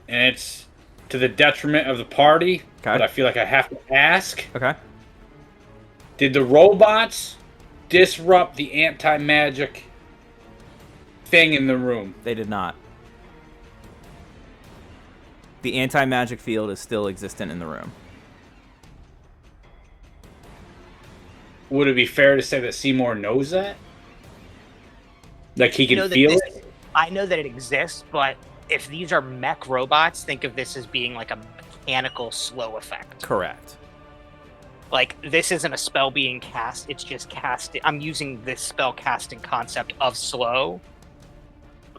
And it's to the detriment of the party, but I feel like I have to ask. Okay. Did the robots disrupt the anti-magic thing in the room? They did not. The anti-magic field is still existent in the room. Would it be fair to say that Seymour knows that? Like he can feel it? I know that it exists, but if these are mech robots, think of this as being like a mechanical slow effect. Correct. Like, this isn't a spell being cast, it's just casting. I'm using this spell casting concept of slow.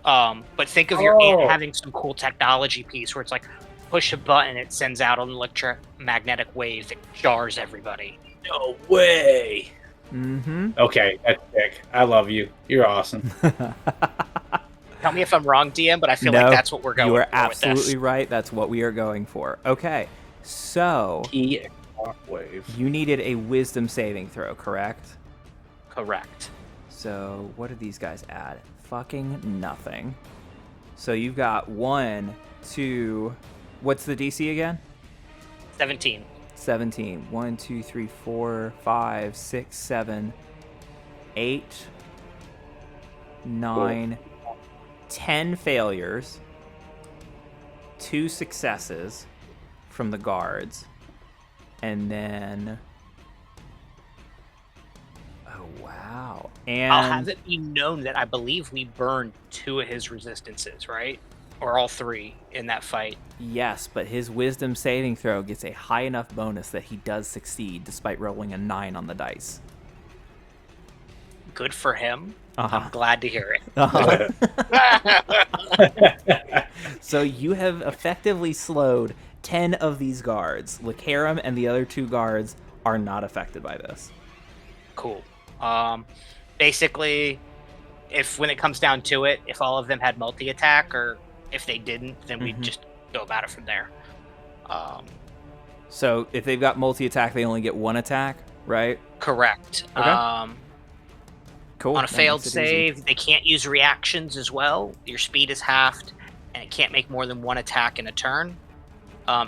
But think of your ant having some cool technology piece where it's like, push a button, it sends out an electromagnetic wave that jars everybody. No way! Mm-hmm. Okay, that's sick. I love you. You're awesome. Tell me if I'm wrong, DM, but I feel like that's what we're going for. You are absolutely right. That's what we are going for. Okay, so you needed a wisdom saving throw, correct? Correct. So what did these guys add? Fucking nothing. So you've got 1, 2. What's the DC again? 17. 17. 1, 2, 3, 4, 5, 6, 7, 8, 9, 10 failures, 2 successes from the guards, and then wow. And I'll have it be known that I believe we burned 2 of his resistances, right? Or all 3 in that fight. Yes, but his wisdom saving throw gets a high enough bonus that he does succeed despite rolling a 9 on the dice. Good for him. I'm glad to hear it. So you have effectively slowed 10 of these guards. Lacarum and the other 2 guards are not affected by this. Cool. Basically, when it comes down to it, if all of them had multi-attack, or if they didn't, then we'd just go about it from there. So if they've got multi-attack, they only get 1 attack, right? Correct. Okay. Cool. On a failed save, they can't use reactions as well. Your speed is halved, and it can't make more than 1 attack in a turn.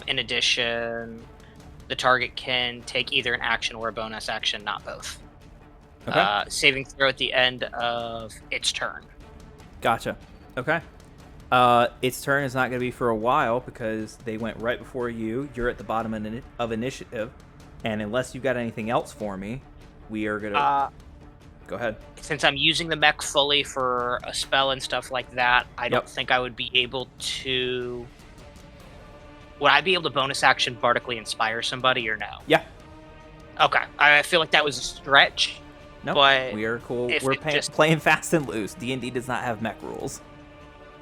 In addition, the target can take either an action or a bonus action, not both. Okay. Saving throw at the end of its turn. Gotcha. Okay. Its turn is not going to be for a while because they went right before you. You're at the bottom of initiative, and unless you got anything else for me, we are going to... Go ahead. Since I'm using the mech fully for a spell and stuff like that, I don't think I would be able to... Would I be able to bonus action Bardically Inspire somebody or no? Yeah. Okay. I feel like that was a stretch. No, but we are cool. We're playing fast and loose. D&D does not have mech rules.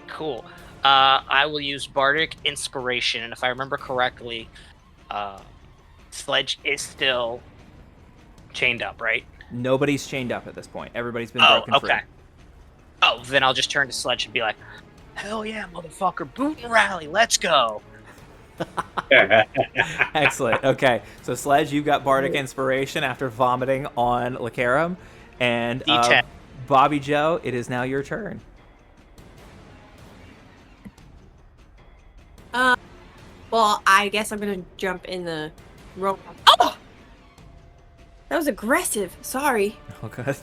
Cool. I will use Bardic Inspiration, and if I remember correctly, Sledge is still chained up, right? Nobody's chained up at this point. Everybody's been broken free. Oh, then I'll just turn to Sledge and be like, hell yeah, motherfucker, boot and rally, let's go. Excellent. Okay, so Sledge, you've got Bardic Inspiration after vomiting on Lacarum, and Bobby Joe, it is now your turn. Well, I guess I'm gonna jump in the rope. Oh! That was aggressive. Sorry. Oh, good.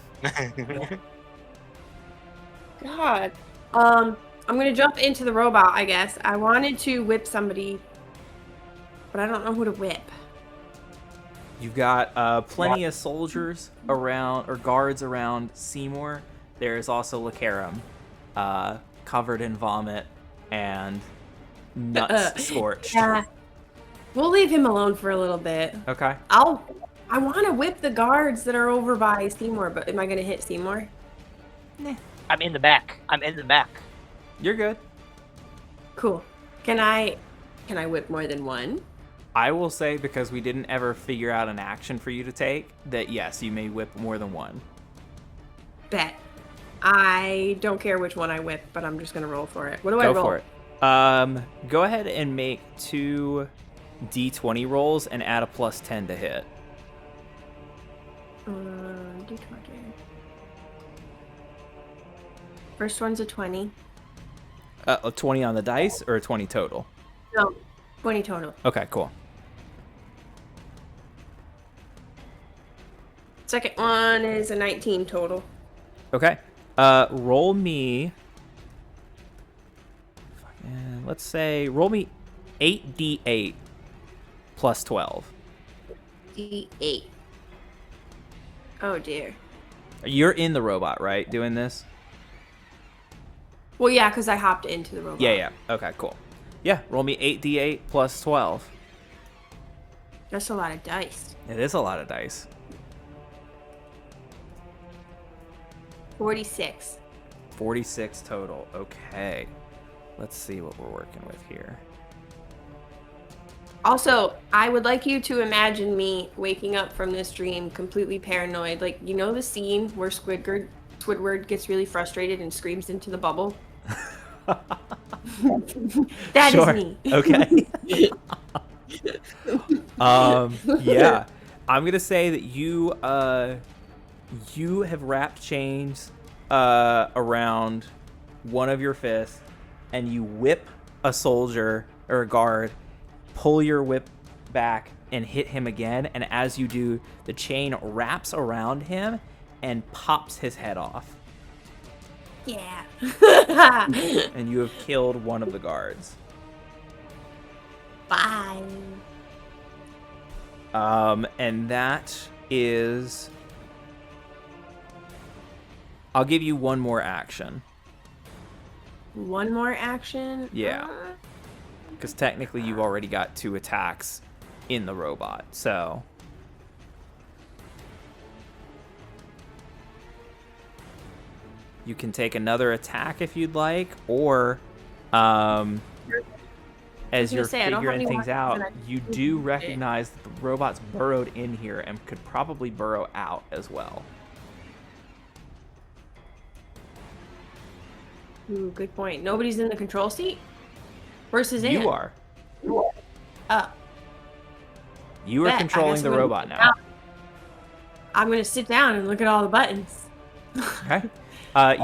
God. I'm gonna jump into the robot, I guess. I wanted to whip somebody, but I don't know who to whip. You've got plenty of soldiers around, or guards around Seymour. There's also Lacarum, covered in vomit and nuts scorched. Yeah. We'll leave him alone for a little bit. Okay. I want to whip the guards that are over by Seymour, but am I gonna hit Seymour? Nah. I'm in the back. You're good. Cool. Can I whip more than one? I will say, because we didn't ever figure out an action for you to take, that yes, you may whip more than one. Bet. I don't care which one I whip, but I'm just gonna roll for it. What do I roll? Go for it. Go ahead and make 2 D20 rolls and add a +10 to hit. D20. First one's a 20. A 20 on the dice or a 20 total? No, 20 total. Okay, cool. Second one is a 19 total. Okay. Roll me. Let's say roll me 8d8 plus 12. D8. Oh dear. You're in the robot, right? Doing this? Well, yeah, because I hopped into the robot. Yeah. Okay, cool. Yeah, roll me 8d8 plus 12. That's a lot of dice. It is a lot of dice. 46. 46 total. Okay. Let's see what we're working with here. Also, I would like you to imagine me waking up from this dream completely paranoid. Like, you know the scene where Squidward gets really frustrated and screams into the bubble? That Sure. is me. Okay. Yeah. I'm going to say that you have wrapped chains around one of your fists, and you whip a soldier or a guard, pull your whip back and hit him again, and as you do, the chain wraps around him and pops his head off. Yeah. And you have killed one of the guards. Bye. And that is... I'll give you one more action. One more action? Yeah. Because technically you've already got 2 attacks in the robot, so... You can take another attack if you'd like, or as you're figuring things out, you do recognize that the robot's burrowed in here and could probably burrow out as well. Ooh, good point. Nobody's in the control seat? Versus in? You are. Oh. You are controlling the robot now. I'm going to sit down and look at all the buttons. Okay.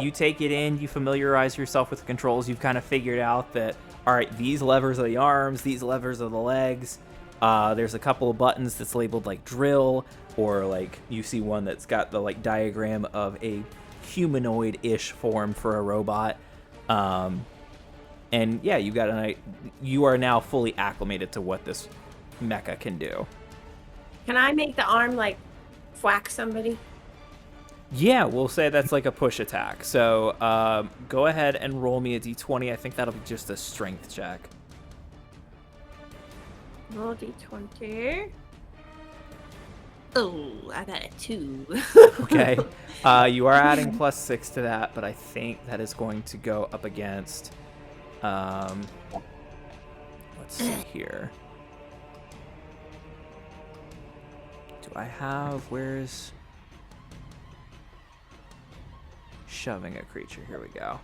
You take it in, you familiarize yourself with the controls. You've kind of figured out that, all right, these levers are the arms, these levers are the legs. There's a couple of buttons that's labeled like drill, or like you see one that's got the like diagram of a humanoid-ish form for a robot. And yeah, you are now fully acclimated to what this mecha can do. Can I make the arm like whack somebody? Yeah, we'll say that's like a push attack. So go ahead and roll me a d20. I think that'll be just a strength check. Roll d20. Oh, I got a 2. Okay. You are adding +6 to that, but I think that is going to go up against... let's see here. Do I have... Where's... Shoving a creature. Here we go.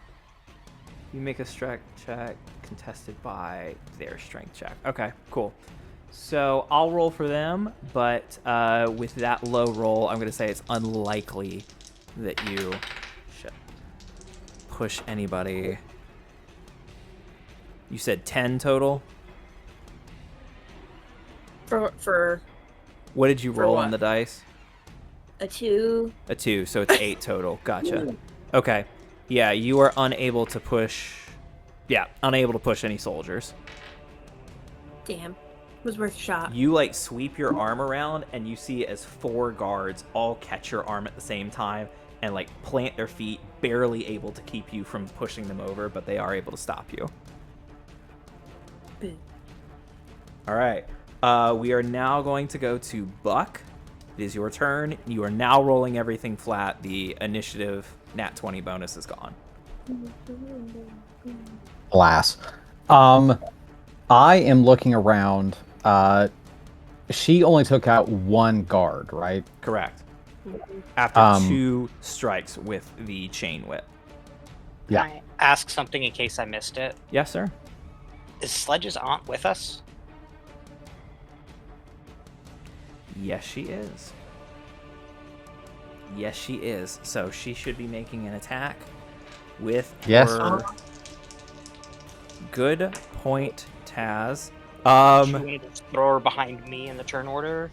You make a strength check contested by their strength check. Okay, cool. So I'll roll for them, but with that low roll, I'm going to say it's unlikely that you should push anybody. You said 10 total? For What did you roll what? on the dice? a 2. A 2, so it's 8 total. Gotcha. Okay. Yeah, you are unable to push. Yeah, unable to push any soldiers. Damn. Was worth a shot. You like sweep your arm around and you see as 4 guards all catch your arm at the same time and like plant their feet, barely able to keep you from pushing them over, but they are able to stop you. All right. We are now going to go to Buck. It is your turn. You are now rolling everything flat. The initiative nat 20 bonus is gone. Alas. I am looking around. She only took out 1 guard, right? Correct. After 2 strikes with the chain whip. Yeah. Can I ask something in case I missed it? Yes, sir. Is Sledge's aunt with us? Yes, she is. Yes, she is. So she should be making an attack with her... Good point, Taz. Do you want to throw her behind me in the turn order?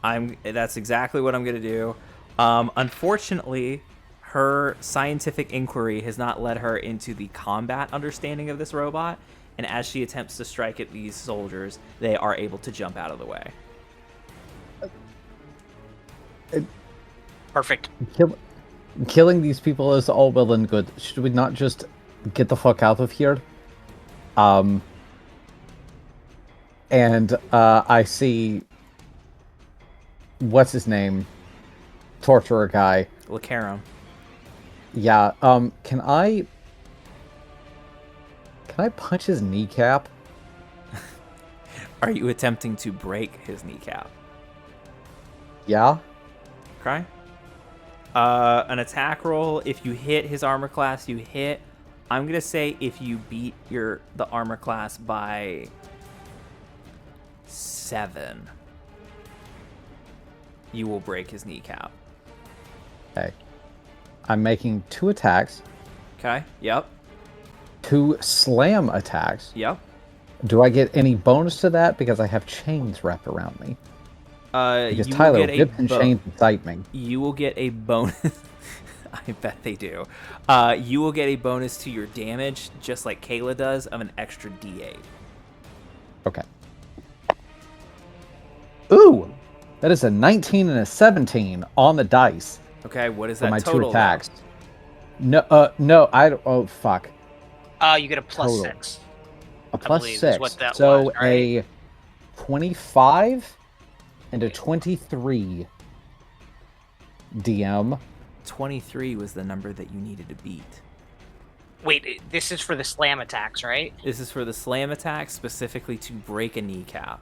That's exactly what I'm gonna do. Unfortunately, her scientific inquiry has not led her into the combat understanding of this robot, and as she attempts to strike at these soldiers, they are able to jump out of the way. Perfect. Killing these people is all well and good. Should we not just get the fuck out of here? And I see, what's his name? Torturer guy. Lacarum. Yeah. Can I punch his kneecap? Are you attempting to break his kneecap? Yeah. Okay. An attack roll. If you hit his armor class, you hit. I'm gonna say if you beat the armor class by 7, you will break his kneecap. Okay. I'm making 2 attacks. Okay. Yep. 2 slam attacks. Yep. Do I get any bonus to that because I have chains wrapped around me? Because you Tyler will get whips and chains incite me. You will get a bonus. I bet they do. You will get a bonus to your damage, just like Kayla does, of an extra D8. Okay. Ooh! That is a 19 and a 17 on the dice. Okay, what is for that my total? 2 attacks. No, I don't. Oh, fuck. You get a plus Total. 6. A plus believe is 6. what that so was, right? a 25 and a 23 DM. 23 was the number that you needed to beat. Wait, this is for the slam attacks, right? This is for the slam attack, specifically to break a kneecap.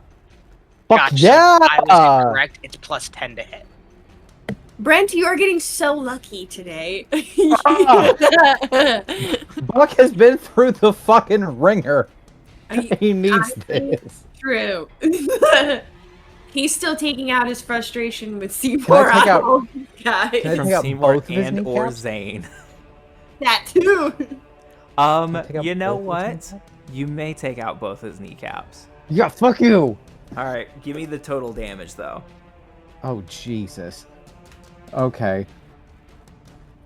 Fuck Gotcha. yeah! I was incorrect. It's plus 10 to hit. Brent, you are getting so lucky today. Buck has been through the fucking ringer. He needs think this. True. He's still taking out his frustration with Seymour. Can I take out- guys. Can I From take out Seymour both of his and or kneecaps? Zane. That too. take out You know both of his what? kneecaps? You may take out both his kneecaps. Yeah, fuck you. All right, give me the total damage though. Oh, Jesus. Okay.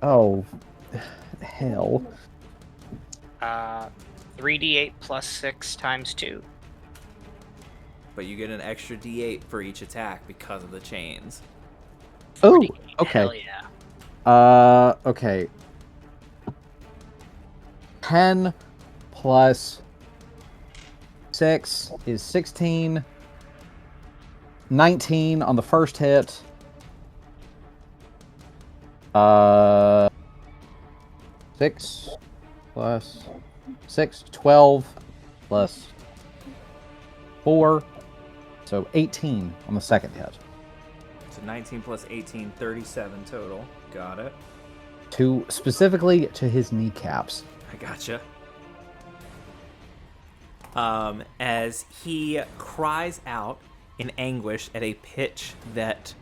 Oh, hell. 3d8 plus 6 times 2. But you get an extra D8 for each attack because of the chains. Oh, 48. okay. Hell yeah. Okay. 10 plus 6 is 16. 19 on the first hit. 6 plus 6, 12 plus 4. So 18 on the second hit. So 19 plus 18, 37 total. Got it. Specifically to his kneecaps. I gotcha. As he cries out in anguish at a pitch that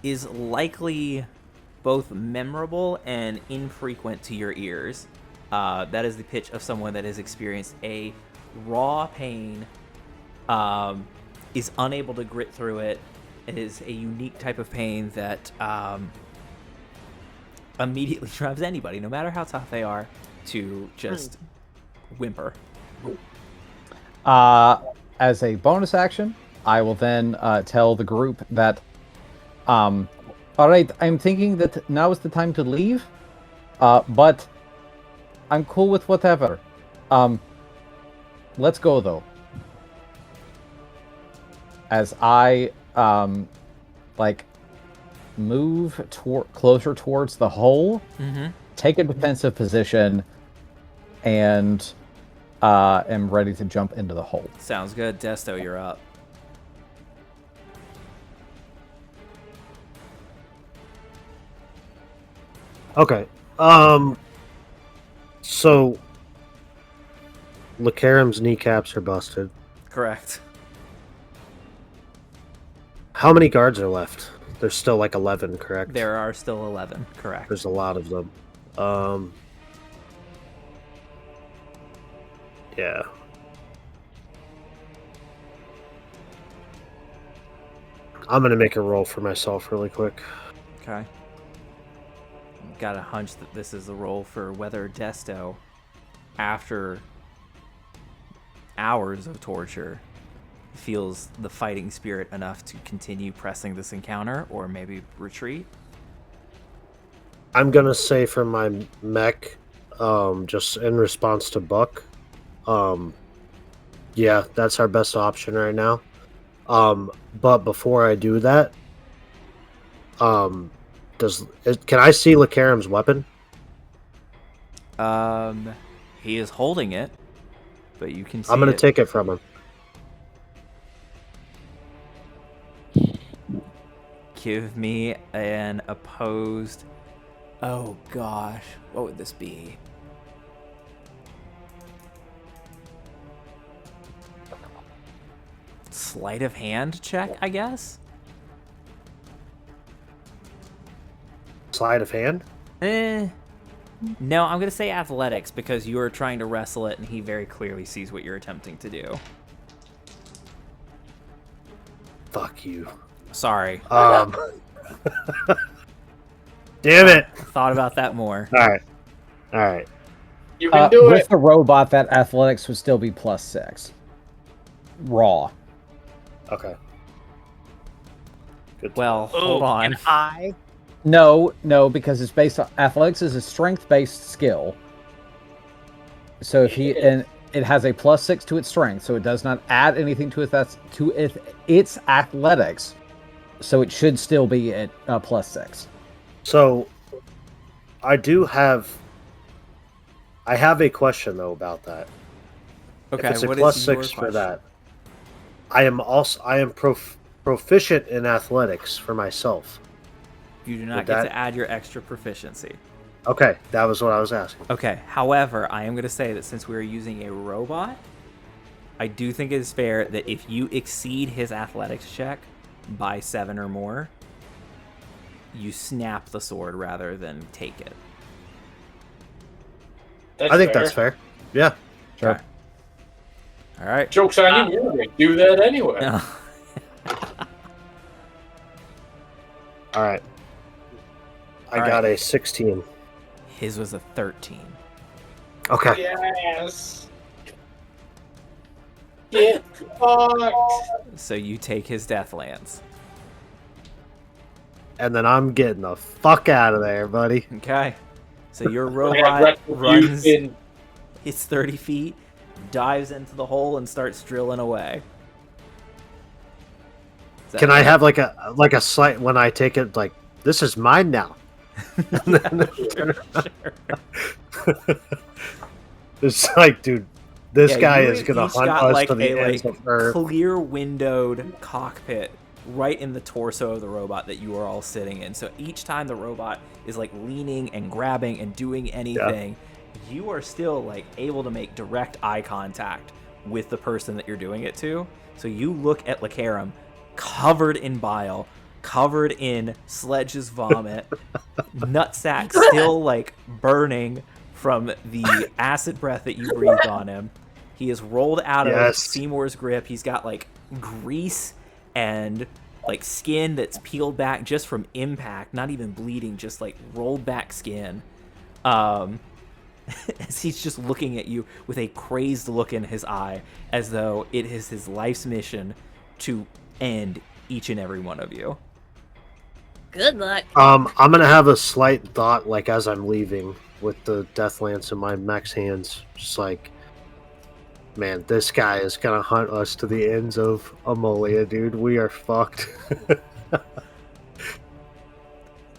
is likely both memorable and infrequent to your ears. That is the pitch of someone that has experienced a raw pain, is unable to grit through it. It is a unique type of pain that immediately drives anybody, no matter how tough they are, to just whimper. As a bonus action, I will then tell the group that, all right, I'm thinking that now is the time to leave, but I'm cool with whatever. Let's go, though. As I, move closer towards the hole, take a defensive position, and am ready to jump into the hole. Sounds good. Desto, you're up. Okay. So Lacaram's kneecaps are busted. Correct. How many guards are left? There's still like 11, correct? There are still 11, correct. There's a lot of them. Yeah. I'm gonna make a roll for myself really quick. Okay. Got a hunch that this is the roll for whether Desto, after hours of torture, feels the fighting spirit enough to continue pressing this encounter, or maybe retreat. I'm gonna say for my mech, just in response to Buck, yeah, that's our best option right now. But before I do that, can I see Lacaram's weapon? He is holding it, but you can see I'm gonna it. take it from him. Give me an opposed... Oh gosh, what would this be? Sleight of hand check, I guess? Sleight of hand? No, I'm going to say athletics because you are trying to wrestle it and he very clearly sees what you're attempting to do. Fuck you. Sorry. Damn it. Thought about that more. Alright. You can do with it. the robot, that athletics would still be +6. Raw. Okay. Good. Well, hold on. And I No, because it's based on athletics is a strength-based skill. So if and it has a +6 to its strength, so it does not add anything to its athletics. So it should still be at +6. So, I have a question though about that. Okay, if it's a what plus is your 6 for question? that, I am proficient in athletics for myself. You do not Would get that- to add your extra proficiency. Okay, that was what I was asking. Okay, however, I am going to say that since we're using a robot, I do think it is fair that if you exceed his athletics check by 7 or more, you snap the sword rather than take it. I think that's fair. Yeah. Sure. Okay. All right. Joke's on you. We're going to do that anyway. All right. I All got right. a 16. His was a 13. Okay. Yes. Get fucked. So you take his death lance. And then I'm getting the fuck out of there, buddy. Okay. So your robot runs, Retribution. hits 30 feet, dives into the hole, and starts drilling away. Is that Can I right? have like a slight when I take it like this is mine now? It's like, dude, this Yeah, guy you is gonna each hunt got, us like, to the a ends of Earth. clear windowed cockpit right in the torso of the robot that you are all sitting in. So each time the robot is like leaning and grabbing and doing anything, you are still like able to make direct eye contact with the person that you're doing it to. So you look at Lacarum covered in bile, covered in Sledge's vomit, nutsack still like burning from the acid breath that you breathed on him. He is rolled out of Yes. Seymour's grip. He's got like grease and like skin that's peeled back just from impact, not even bleeding, just like rolled back skin. As he's just looking at you with a crazed look in his eye, as though it is his life's mission to end each and every one of you. Good luck. I'm gonna have a slight thought, like as I'm leaving, with the death lance in my mech's hands, just like, man, this guy is gonna hunt us to the ends of Ammolia, dude. We are fucked.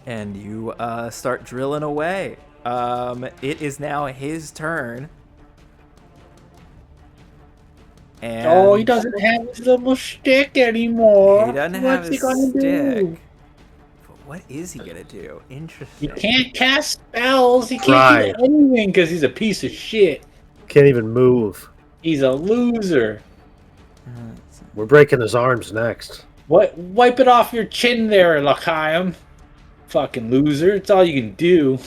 And you start drilling away. It is now his turn. And he doesn't have his little stick anymore. he doesn't have What's he his gonna stick. do? But what is he gonna do? He Interesting. can't cast spells. He can't Right. do anything because he's a piece of shit. Can't even move. He's a loser. We're breaking his arms next. What? Wipe it off your chin there, L'chaim. Fucking loser. It's all you can do.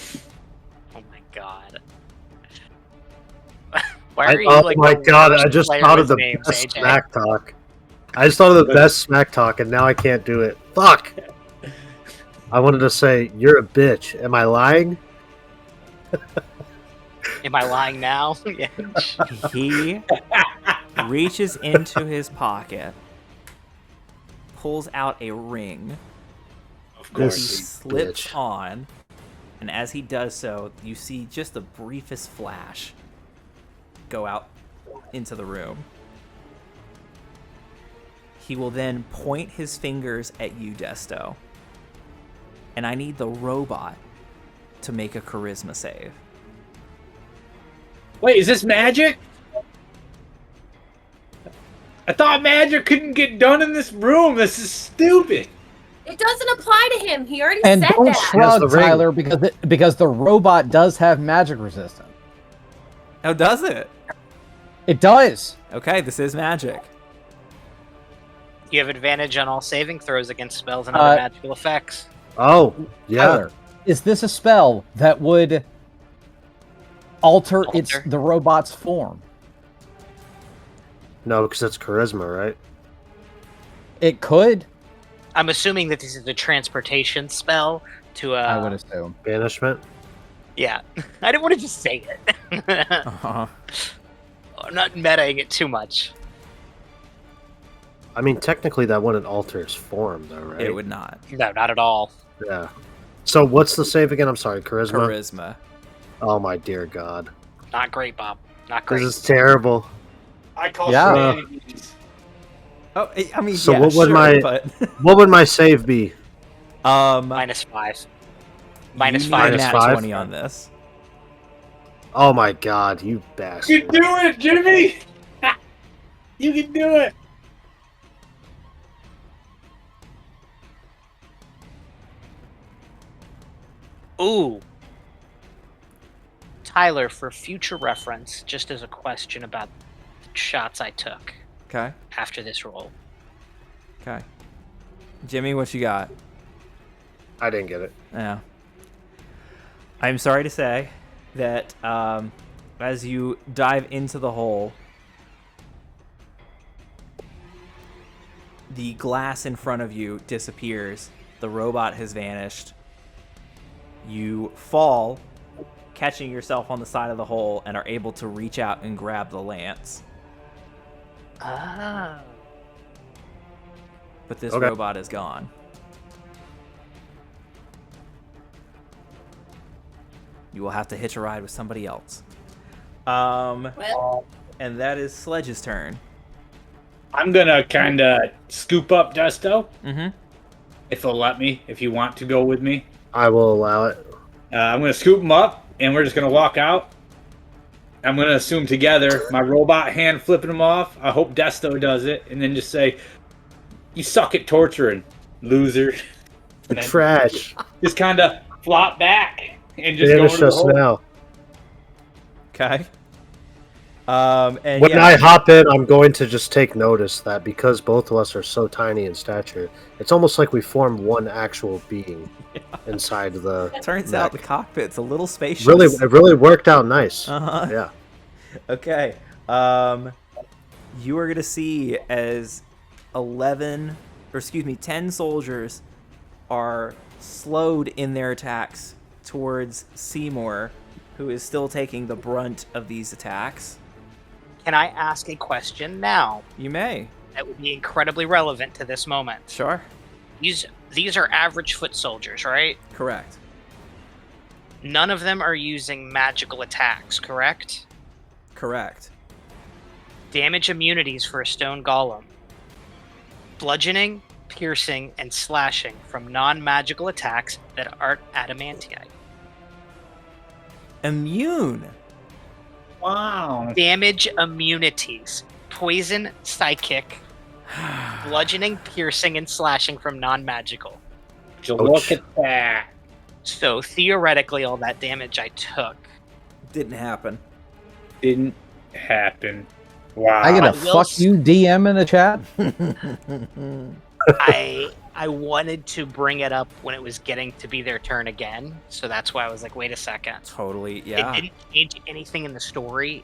Oh my god. Why are you Oh like my the god, worst I just player thought of with the names, best AJ? smack talk. I just thought of the best smack talk, and now I can't do it. Fuck! I wanted to say, you're a bitch. Am I lying? Am I lying now? Yeah. He reaches into his pocket, pulls out a ring, Of he This course. slips bitch. on, and as he does so, you see just the briefest flash go out into the room. He will then point his fingers at you, Desto. And I need the robot to make a charisma save. Wait, is this magic? I thought magic couldn't get done in this room. This is stupid. It doesn't apply to him. He already And said don't that. shrug, the ring. Tyler, because the robot does have magic resistance. Oh, does it? It does. Okay, this is magic. You have advantage on all saving throws against spells and other magical effects. Oh, yeah. Tyler, is this a spell that would alter the robot's form? No, because it's charisma, right? It could. I'm assuming that this is a transportation spell to I would assume. Banishment? Yeah. I didn't want to just say it. Uh-huh. I'm not metaing it too much. I mean, technically that wouldn't alter his form, though, right? It would not. No, not at all. Yeah. So what's the save again? I'm sorry, charisma? Charisma. Oh, my dear God. Not great, Bob. Not great. This is terrible. I call Yeah. shenanigans. Oh, I mean, So yeah, what would sure, my- but What would my save be? -5. Minus you 5. need a Minus nat 5? 20 on this. Oh, my God, you You bastard. can do it, Jimmy. You can do it. Ooh. Tyler, for future reference, just as a question about the shots I took Okay. after this roll. Okay. Jimmy, what you got? I didn't get it. Yeah. I'm sorry to say that as you dive into the hole, the glass in front of you disappears. The robot has vanished. You fall, catching yourself on the side of the hole, and are able to reach out and grab the lance. Ah. But this Okay. robot is gone. You will have to hitch a ride with somebody else. Well, And that is Sledge's turn. I'm gonna kind of scoop up Desto, Mm-hmm. if he'll let me. If you want to go with me, I will allow it. I'm gonna scoop him up, and we're just gonna walk out. I'm gonna assume together my robot hand flipping him off. I hope Desto does it, and then just say, "You suck at torturing, loser." And then Trash. just kind of flop back and just go Banish into the us hole. now. Okay. And When yeah, I hop in, I'm going to just take notice that because both of us are so tiny in stature, it's almost like we form one actual being inside the. turns mech. out the cockpit's a little spacious. It really worked out nice. Uh-huh. Yeah. Okay. You are gonna see as 11 10 soldiers are slowed in their attacks towards Seymour, who is still taking the brunt of these attacks. Can I ask a question now? You may. That would be incredibly relevant to this moment. Sure. These are average foot soldiers, right? Correct. None of them are using magical attacks, correct? Correct. Damage immunities for a stone golem. Bludgeoning, piercing, and slashing from non-magical attacks that aren't adamantite. Immune. Wow. Damage immunities. Poison, psychic, bludgeoning, piercing, and slashing from non-magical. Look at that. So theoretically, all that damage I took. Didn't happen. Didn't happen. Wow. I get a I will fuck you DM in the chat. I wanted to bring it up when it was getting to be their turn again, so that's why I was like, wait a second. Totally, yeah. It didn't change anything in the story,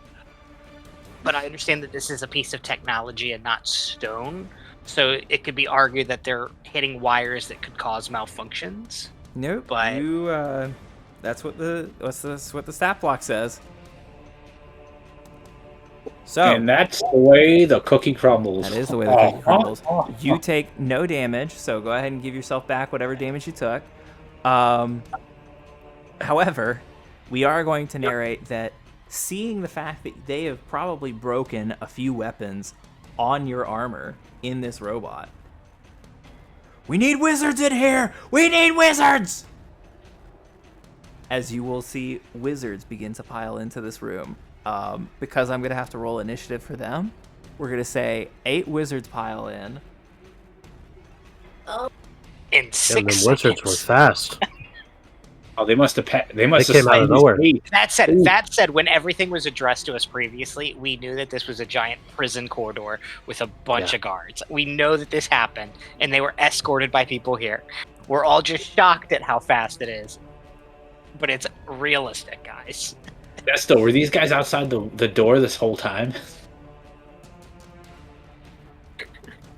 but I understand that this is a piece of technology and not stone, so it could be argued that they're hitting wires that could cause malfunctions. Nope. But that's what the stat block says. So And that's the way the cookie crumbles. that is the way the cookie crumbles. You take no damage, so go ahead and give yourself back whatever damage you took. However, we are going to narrate that seeing the fact that they have probably broken a few weapons on your armor in this robot. We need wizards in here! We need wizards! As you will see, wizards begin to pile into this room. Because I'm going to have to roll initiative for them, we're going to say 8 wizards pile in. In 6 And the wizards were seconds. fast. Oh, they must have. They must They have came out of signed this nowhere. date. That said, when everything was addressed to us previously, we knew that this was a giant prison corridor with a bunch of guards. We know that this happened, and they were escorted by people here. We're all just shocked at how fast it is. But it's realistic, guys. Desto, were these guys outside the door this whole time?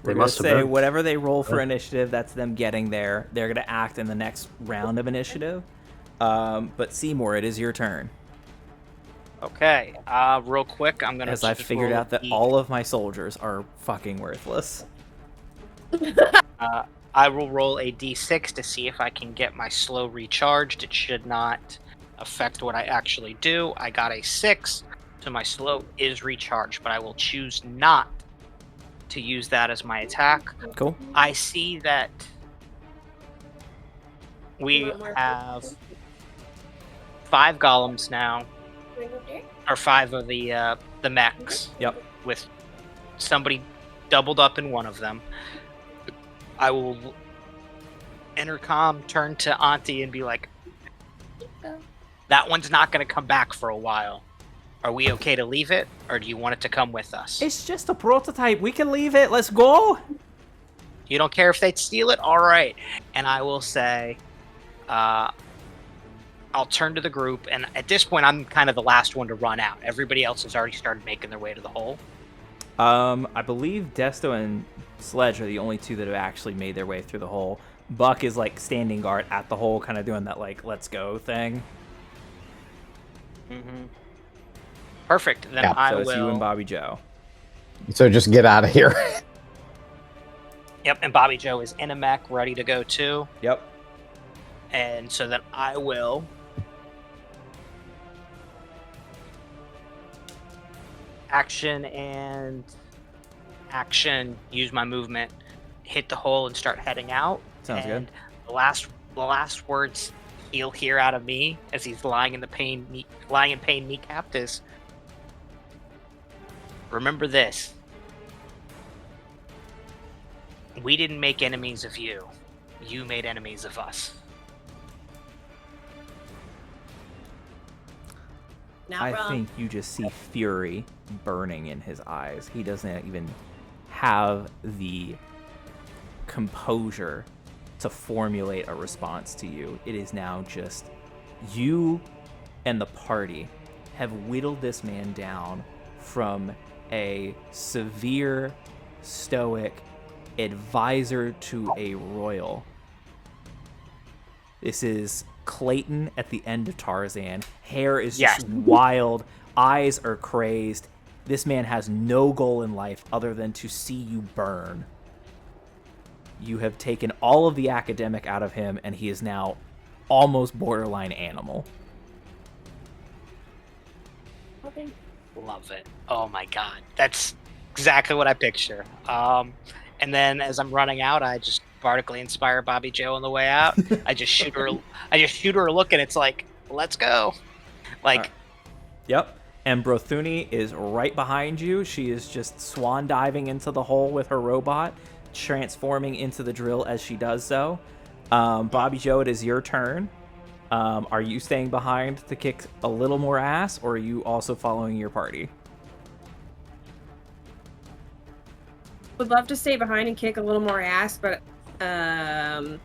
We're going to must have say been. whatever they roll for initiative, that's them getting there. They're going to act in the next round of initiative. But Seymour, it is your turn. Okay, real quick, I'm gonna. As I've just figured roll out that the- all of my soldiers are fucking worthless. I will roll a d6 to see if I can get my slow recharged. It should not affect what I actually do. I got a 6, so my slow is recharged, but I will choose not to use that as my attack. Cool. I see that we have 5 golems now, or 5 of the mechs. Yep. With somebody doubled up in one of them. I will intercom turn to Auntie and be like, that one's not going to come back for a while. Are we okay to leave it, or do you want it to come with us? It's just a prototype. We can leave it. Let's go. You don't care if they steal it? All right. And I will say, I'll turn to the group, and at this point, I'm kind of the last one to run out. Everybody else has already started making their way to the hole. I believe Desto and Sledge are the only 2 that have actually made their way through the hole. Buck is like standing guard at the hole, kind of doing that like let's go thing. Mm-hmm. Perfect. Then Yeah, I So will. it's you and Bobby Joe. So just get out of here. Yep, and Bobby Joe is in a mech, ready to go too. Yep. And so then I will action and action, use my movement, hit the hole and start heading out. Sounds good. And the last words he'll hear out of me as he's lying in pain kneecapped is, remember this. We didn't make enemies of you. You made enemies of us. Not wrong. I think you just see fury burning in his eyes. He doesn't even have the composure to formulate a response to you. It is now just you and the party have whittled this man down from a severe, stoic, advisor to a royal. This is Clayton at the end of Tarzan. Hair is just wild. Eyes are crazed. This man has no goal in life other than to see you burn. You have taken all of the academic out of him, and he is now almost borderline animal. Love it. Oh my god. That's exactly what I picture. And then as I'm running out, I just bardically inspire Bobby Joe on the way out. I just shoot her a look, and it's like, let's go. Like, yep. And Brothuni is right behind you. She is just swan diving into the hole with her robot, transforming into the drill as she does so. Bobby Joe, it is your turn. Are you staying behind to kick a little more ass, or are you also following your party? Would love to stay behind and kick a little more ass, but I'm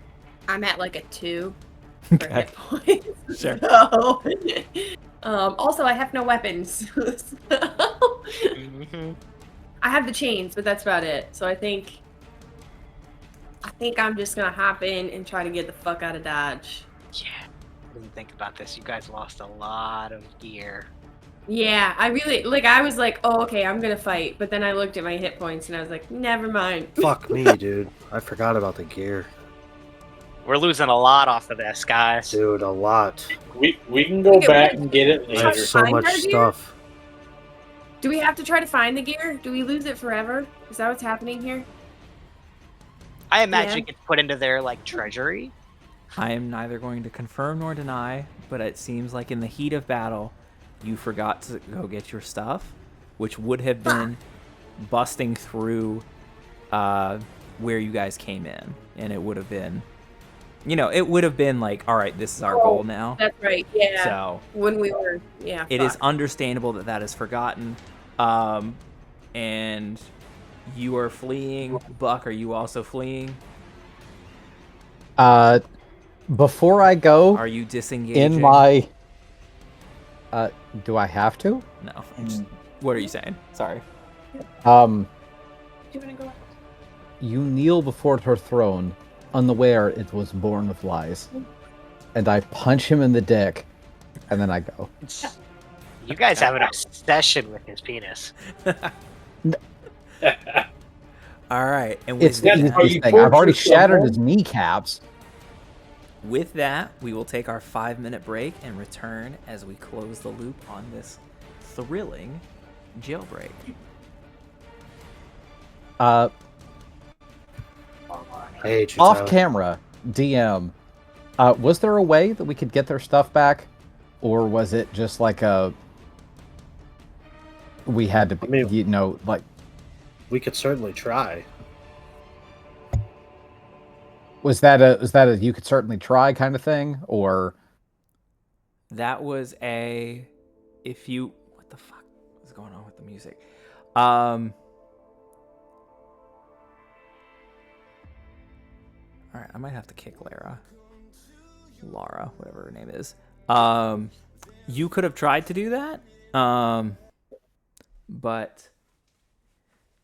at like a 2 for hit points. Sure. So, also, I have no weapons. I have the chains, but that's about it. So I think I'm just gonna hop in and try to get the fuck out of Dodge. yeah. I didn't think about this. You guys lost a lot of gear. Yeah, I really I was like, oh, okay, I'm gonna fight, but then I looked at my hit points and I was like, never mind. Fuck me, dude. I forgot about the gear. We're losing a lot off of this, guys. Dude, a lot. We can go back and get it I have later. so Find much our gear? stuff. Do we have to try to find the gear? Do we lose it forever? Is that what's happening here? I imagine it gets put into their like treasury. I am neither going to confirm nor deny, but it seems like in the heat of battle, you forgot to go get your stuff, which would have been busting through where you guys came in. And it would have been, it would have been like, all right, this is our goal now. That's right, yeah. So when we were, it is understandable that is forgotten. And you are fleeing. Buck, are you also fleeing? Before I go, Are you disengaging? in my... do I have to? No. What are you saying? Sorry. Do you want to go out? You kneel before her throne, unaware it was born of lies. And I punch him in the dick, and then I go. You guys have an obsession with his penis. All right. And with It's the that, easiest thing. I've already shattered his kneecaps. with that, we will take our 5-minute break and return as we close the loop on this thrilling jailbreak. I hate you, Off Tyler. camera, DM. Was there a way that we could get their stuff back, or was it just like we had to, We could certainly try. was that a you could certainly try kind of thing, or That was what the fuck is going on with the music? All right, I might have to kick Lara, whatever her name is. You could have tried to do that, but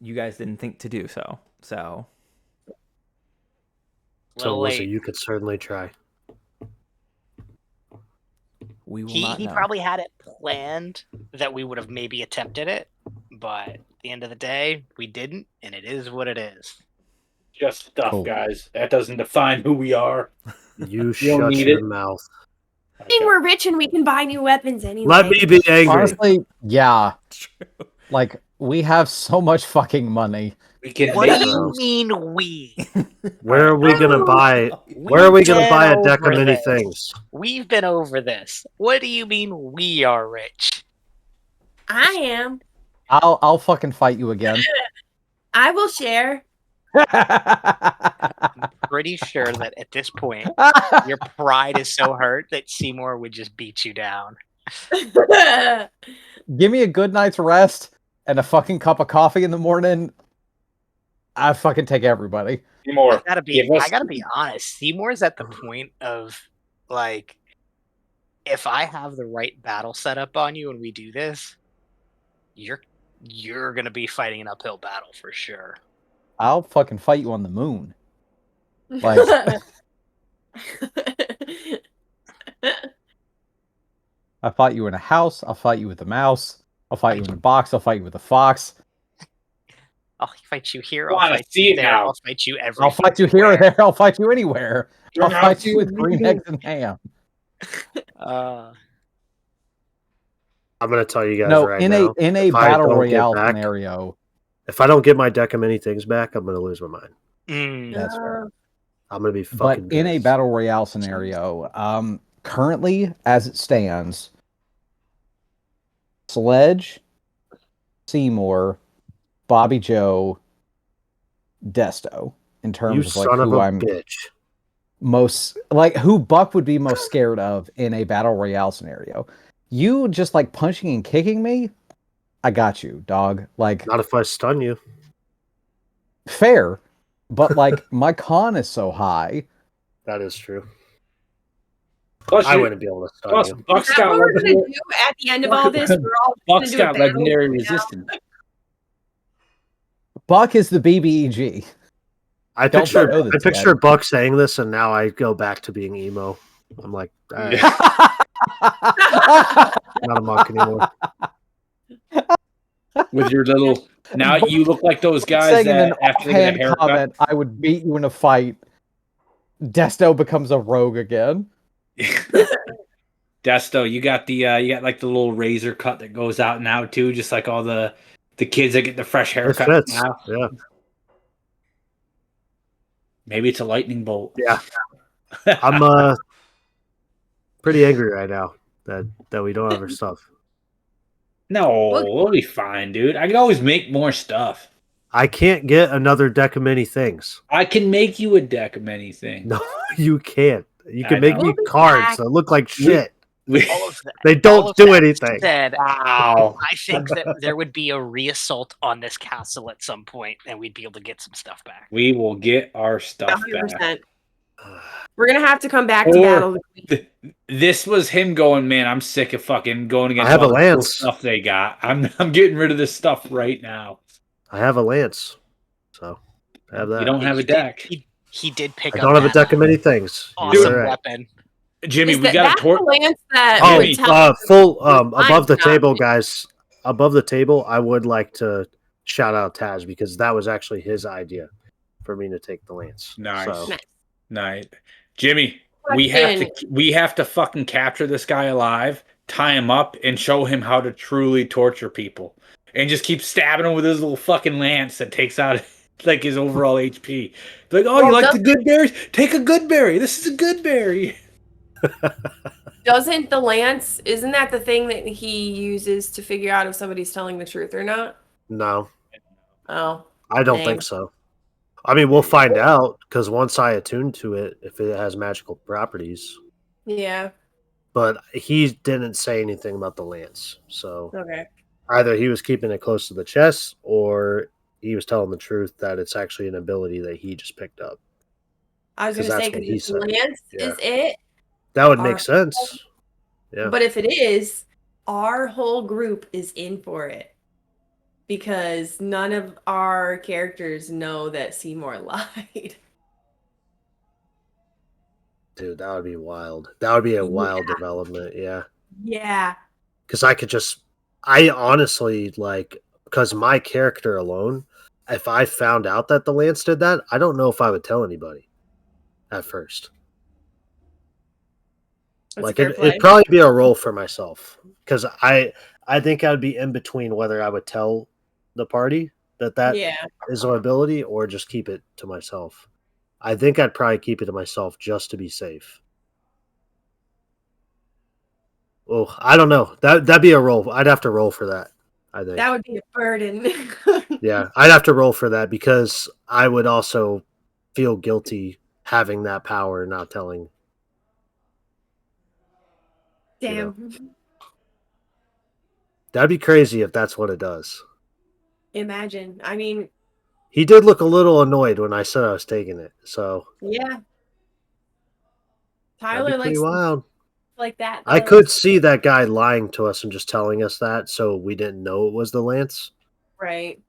you guys didn't think to do so. So You could certainly try. we will He not know. probably had it planned that we would have maybe attempted it, but at the end of the day, we didn't, and it is what it is. Just stuff, Cool. guys. That doesn't define who we are. You don't shut need your it. mouth. I think we're rich and we can buy new weapons anyway. Let me be angry. honestly, yeah, like we have so much fucking money. We can What make do you mean we? Where are we gonna buy? We've Where are we gonna been buy a deck of over many this. things? We've been over this. What do you mean we are rich? I am. I'll fucking fight you again. I will share. Pretty sure that at this point, your pride is so hurt that Seymour would just beat you down. Give me a good night's rest and a fucking cup of coffee in the morning. I fucking take everybody. more. I gotta be honest. Seymour's at the point of like, if I have the right battle set up on you and we do this, you're gonna be fighting an uphill battle for sure. I'll fucking fight you on the moon. Like, I fought you in a house. I'll fight you with a mouse. I'll fight you in a box. I'll fight you with a fox. I'll fight you here. I'll Wanna fight see you it there. now. I'll fight you everywhere. I'll fight you here or there. I'll fight you anywhere. I'll You're fight not you with green eggs and ham. I'm gonna tell you guys No, right in now. a if I battle don't get royale back- scenario. If I don't get my deck of many things back, I'm gonna lose my mind. That's fair. I'm gonna be But fucking. in a pissed. battle royale scenario, currently as it stands, Sledge, Seymour, Bobby Joe, Desto, in you terms of like son of who a I'm bitch. most like who Buck would be most scared of in a battle royale scenario. You just like punching and kicking me, I got you, dog. Like, Not if I stun you. fair, but like my con is so high. That is true. Plus, I wouldn't be able to stun you. Buck's Is that got what we're gonna legendary, do at the end of all this? We're all gonna Buck's do a got battle legendary royale. resistance. Buck is the BBEG. I Don't picture know this I yet. Buck saying this, and now I go back to being emo. I'm like, all right, not a monk anymore. With your little. Now you look like those guys Saying in an that after they get a offhand haircut. comment, I would beat you in a fight. Desto becomes a rogue again. Desto, you got like the little razor cut that goes out now too, just like all the kids that get the fresh It haircut fits. now. Yeah, Maybe it's a lightning bolt. yeah. I'm pretty angry right now that we don't have our stuff. No, we'll be fine, dude. I can always make more stuff. I can't get another deck of many things. I can make you a deck of many things. No, you can't. You I can make know. me We'll be cards back. that look like shit. All of that. They all don't of do that anything. Said, Wow. I think that there would be a reassault on this castle at some point, and we'd be able to get some stuff back. We will get our stuff 100%. back. We're gonna have to come back to battle. This was him going, man, I'm sick of fucking going against I have all a the cool lance. stuff they got. I'm getting rid of this stuff right now. I have a lance, so I have that. You don't have a He did- deck. He did pick I up don't have a that deck of many things. awesome You're right. weapon. Jimmy, Is we that, got that's a torch. the lance that Oh, Jimmy, would tell full I'm above the not- table, guys. Above the table, I would like to shout out Taj because that was actually his idea for me to take the lance. Nice. So, Nice. Jimmy, Question. we have to fucking capture this guy alive, tie him up, and show him how to truly torture people. And just keep stabbing him with his little fucking lance that takes out like his overall HP. Like, oh, you Well, like the good berries? Take a good berry. This is a good berry. Doesn't the lance, isn't that the thing that he uses to figure out if somebody's telling the truth or not? no, Oh. I don't Dang. think so. I mean, we'll find out because once I attune to it, if it has magical properties. Yeah. But he didn't say anything about the lance. So Okay. either he was keeping it close to the chest or he was telling the truth that it's actually an ability that he just picked up. I was 'Cause gonna say that's what because he if said. lance Yeah. is it, That would make Our- sense. Yeah. but if it is, our whole group is in for it. Because none of our characters know that Seymour lied. Dude, that would be wild. That would be a wild Yeah. development. Yeah. Yeah. Because I honestly, like, because my character alone, if I found out that the Lance did that, I don't know if I would tell anybody at first. That's Like, a fair play. it'd probably be a role for myself. Because I think I would be in between whether I would tell the party that Yeah. is an ability or just keep it to myself. I think I'd probably keep it to myself just to be safe. Oh, I don't know. That'd be a roll. I'd have to roll for that. I think. That would be a burden. Yeah, I'd have to roll for that because I would also feel guilty having that power and not telling. Damn. That'd be crazy if that's what it does. Imagine. I mean, He did look a little annoyed when I said I was taking it. So yeah. that'd Tyler be likes pretty wild. like that. I though. could see that guy lying to us and just telling us that so we didn't know it was the Lance. Right.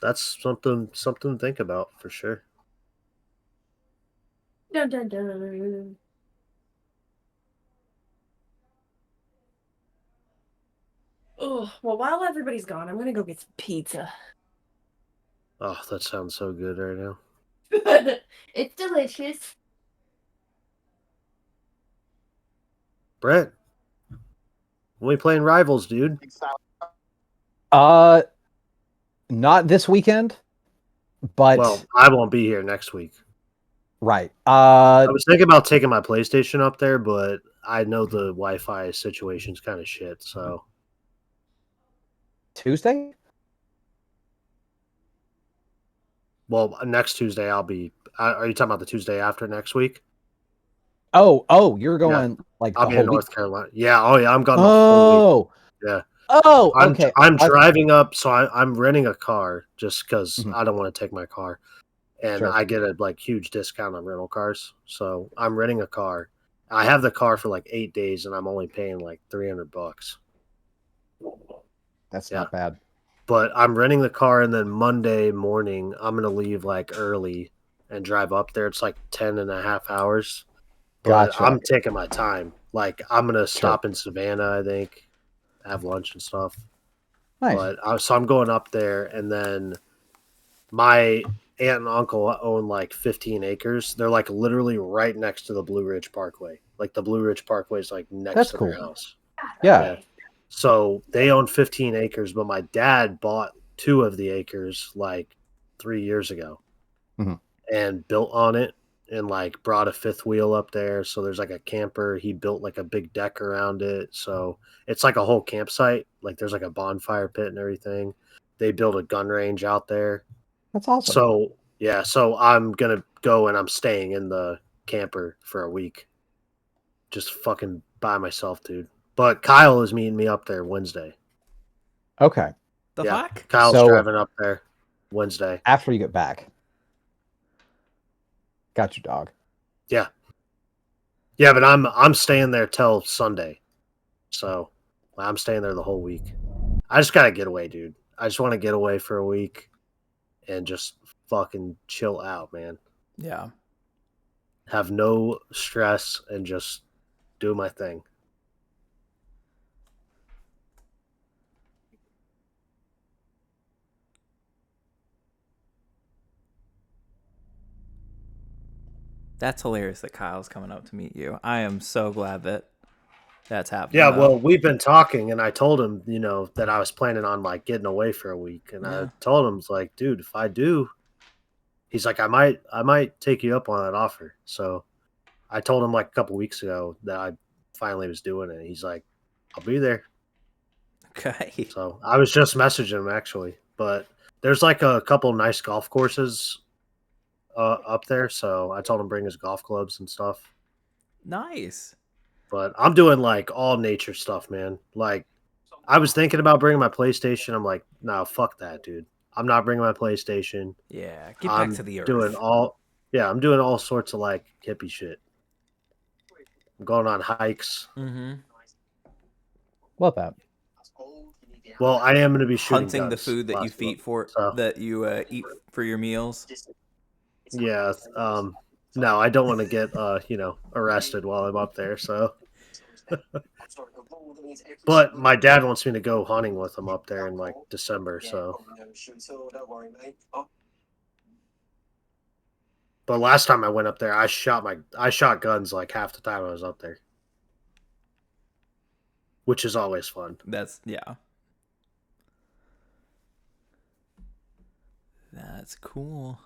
that's something to think about for sure. Dun, dun, dun. Oh, well, while everybody's gone, I'm gonna go get some pizza. Oh, that sounds so good right now. It's delicious. Brett, when we playing Rivals, dude? Not this weekend, but Well, I won't be here next week. right. I was thinking about taking my PlayStation up there, but I know the Wi-Fi situation's kind of shit. So Tuesday. well, next Tuesday I'll be. Are you talking about the Tuesday after next week? Oh, you're going like I'll the be whole in week. North Carolina. Yeah. Oh yeah, I'm gone the whole week. Yeah. Oh, okay. I'm driving up, so I'm renting a car just because Mhm. I don't want to take my car, and Sure. I get a like huge discount on rental cars. So I'm renting a car. I have the car for like 8 days, and I'm only paying like $300. That's Yeah. not bad. But I'm renting the car, and then Monday morning I'm gonna leave like early and drive up there. It's like 10.5 hours. But Gotcha. I'm taking my time. Like I'm gonna stop in Savannah, I think, have lunch and stuff. Nice. But so I'm going up there, and then my aunt and uncle own like 15 acres. They're like literally right next to the Blue Ridge Parkway. Like the Blue Ridge Parkway is like next That's to cool. their house. Yeah. So they own 15 acres, but my dad bought 2 of the acres like 3 years ago Mhm. and built on it and like brought a fifth wheel up there. So there's like a camper. He built like a big deck around it. So it's like a whole campsite. Like there's like a bonfire pit and everything. They built a gun range out there. That's awesome. So yeah, so I'm gonna go and I'm staying in the camper for a week. Just fucking by myself, dude. But Kyle is meeting me up there Wednesday. Okay. The fuck? Kyle's So- driving up there Wednesday. After you get back. Got your dog. Yeah. Yeah, but I'm staying there till Sunday. So I'm staying there the whole week. I just gotta get away, dude. I just want to get away for a week and just fucking chill out, man. Yeah. Have no stress and just do my thing. That's hilarious that Kyle's coming up to meet you. I am so glad that that's happening. Yeah, though. well, we've been talking, and I told him, that I was planning on like getting away for a week, and Yeah. I told him, it's like, dude, if I do, he's like, I might take you up on that offer. So I told him like a couple weeks ago that I finally was doing it. He's like, I'll be there. Okay. So I was just messaging him actually, but there's like a couple nice golf courses up there. So I told him bring his golf clubs and stuff. Nice. But I'm doing like all nature stuff, man. Like I was thinking about bringing my PlayStation. I'm like, no, fuck that, dude. I'm not bringing my PlayStation. Yeah. Get I'm back to the earth. I'm doing all sorts of like hippie shit. I'm going on hikes. Mm-hmm. Love that. Well, I am going to be shooting Hunting the guns food that you last month, eat for so. that you eat for your meals. Yeah. No, I don't want to get arrested while I'm up there. So, but my dad wants me to go hunting with him up there in like December. So, but last time I went up there, I shot guns like half the time I was up there, which is always fun. That's cool.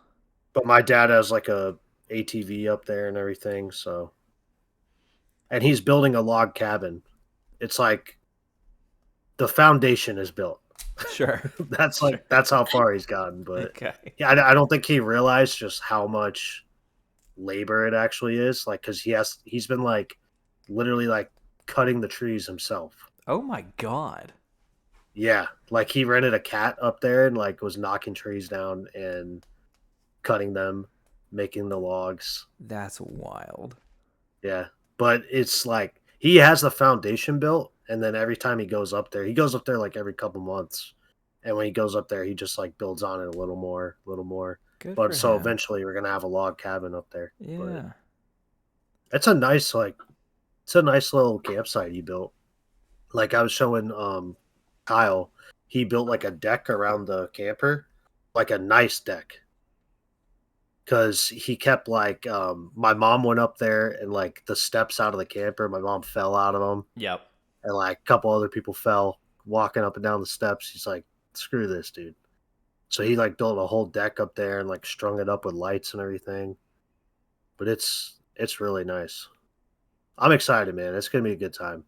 But my dad has like a ATV up there and everything, so. And he's building a log cabin. It's like the foundation is built. Sure. That's how far he's gotten. But Okay. yeah, I don't think he realized just how much labor it actually is. Like, because he's been like literally like cutting the trees himself. Oh my god. Yeah, like he rented a cat up there and like was knocking trees down and cutting them, making the logs. That's wild. Yeah, but it's like he has the foundation built, and then every time he goes up there like every couple months, and when he goes up there, he just like builds on it a little more. Good But for so him. eventually, we're gonna have a log cabin up there. Yeah. But it's a nice little campsite he built. Like I was showing Kyle, he built like a deck around the camper, like a nice deck. Because he kept like my mom went up there and like the steps out of the camper, my mom fell out of them, Yep. and like a couple other people fell walking up and down the steps. He's like, screw this, dude. So he like built a whole deck up there and like strung it up with lights and everything. But it's really nice. I'm excited, man. It's gonna be a good time.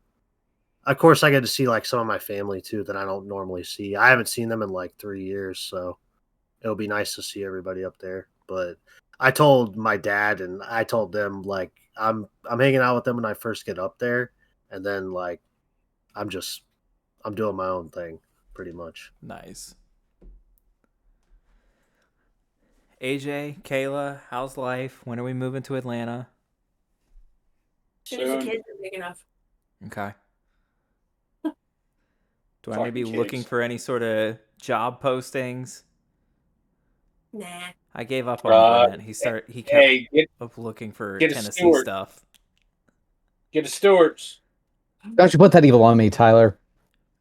Of course, I get to see like some of my family too that I don't normally see. I haven't seen them in like 3 years, so it'll be nice to see everybody up there. But I told my dad and I told them like I'm hanging out with them when I first get up there, and then like I'm doing my own thing pretty much. Nice. AJ, Kayla, how's life? When are we moving to Atlanta? As soon as the kids are big enough. Okay. Do I need to be Fucking looking kids. for any sort of job postings? Nah. I gave up on Brent. He kept Hey, up looking for get a Tennessee steward. stuff. get a Stewart's. Don't you put that evil on me, Tyler.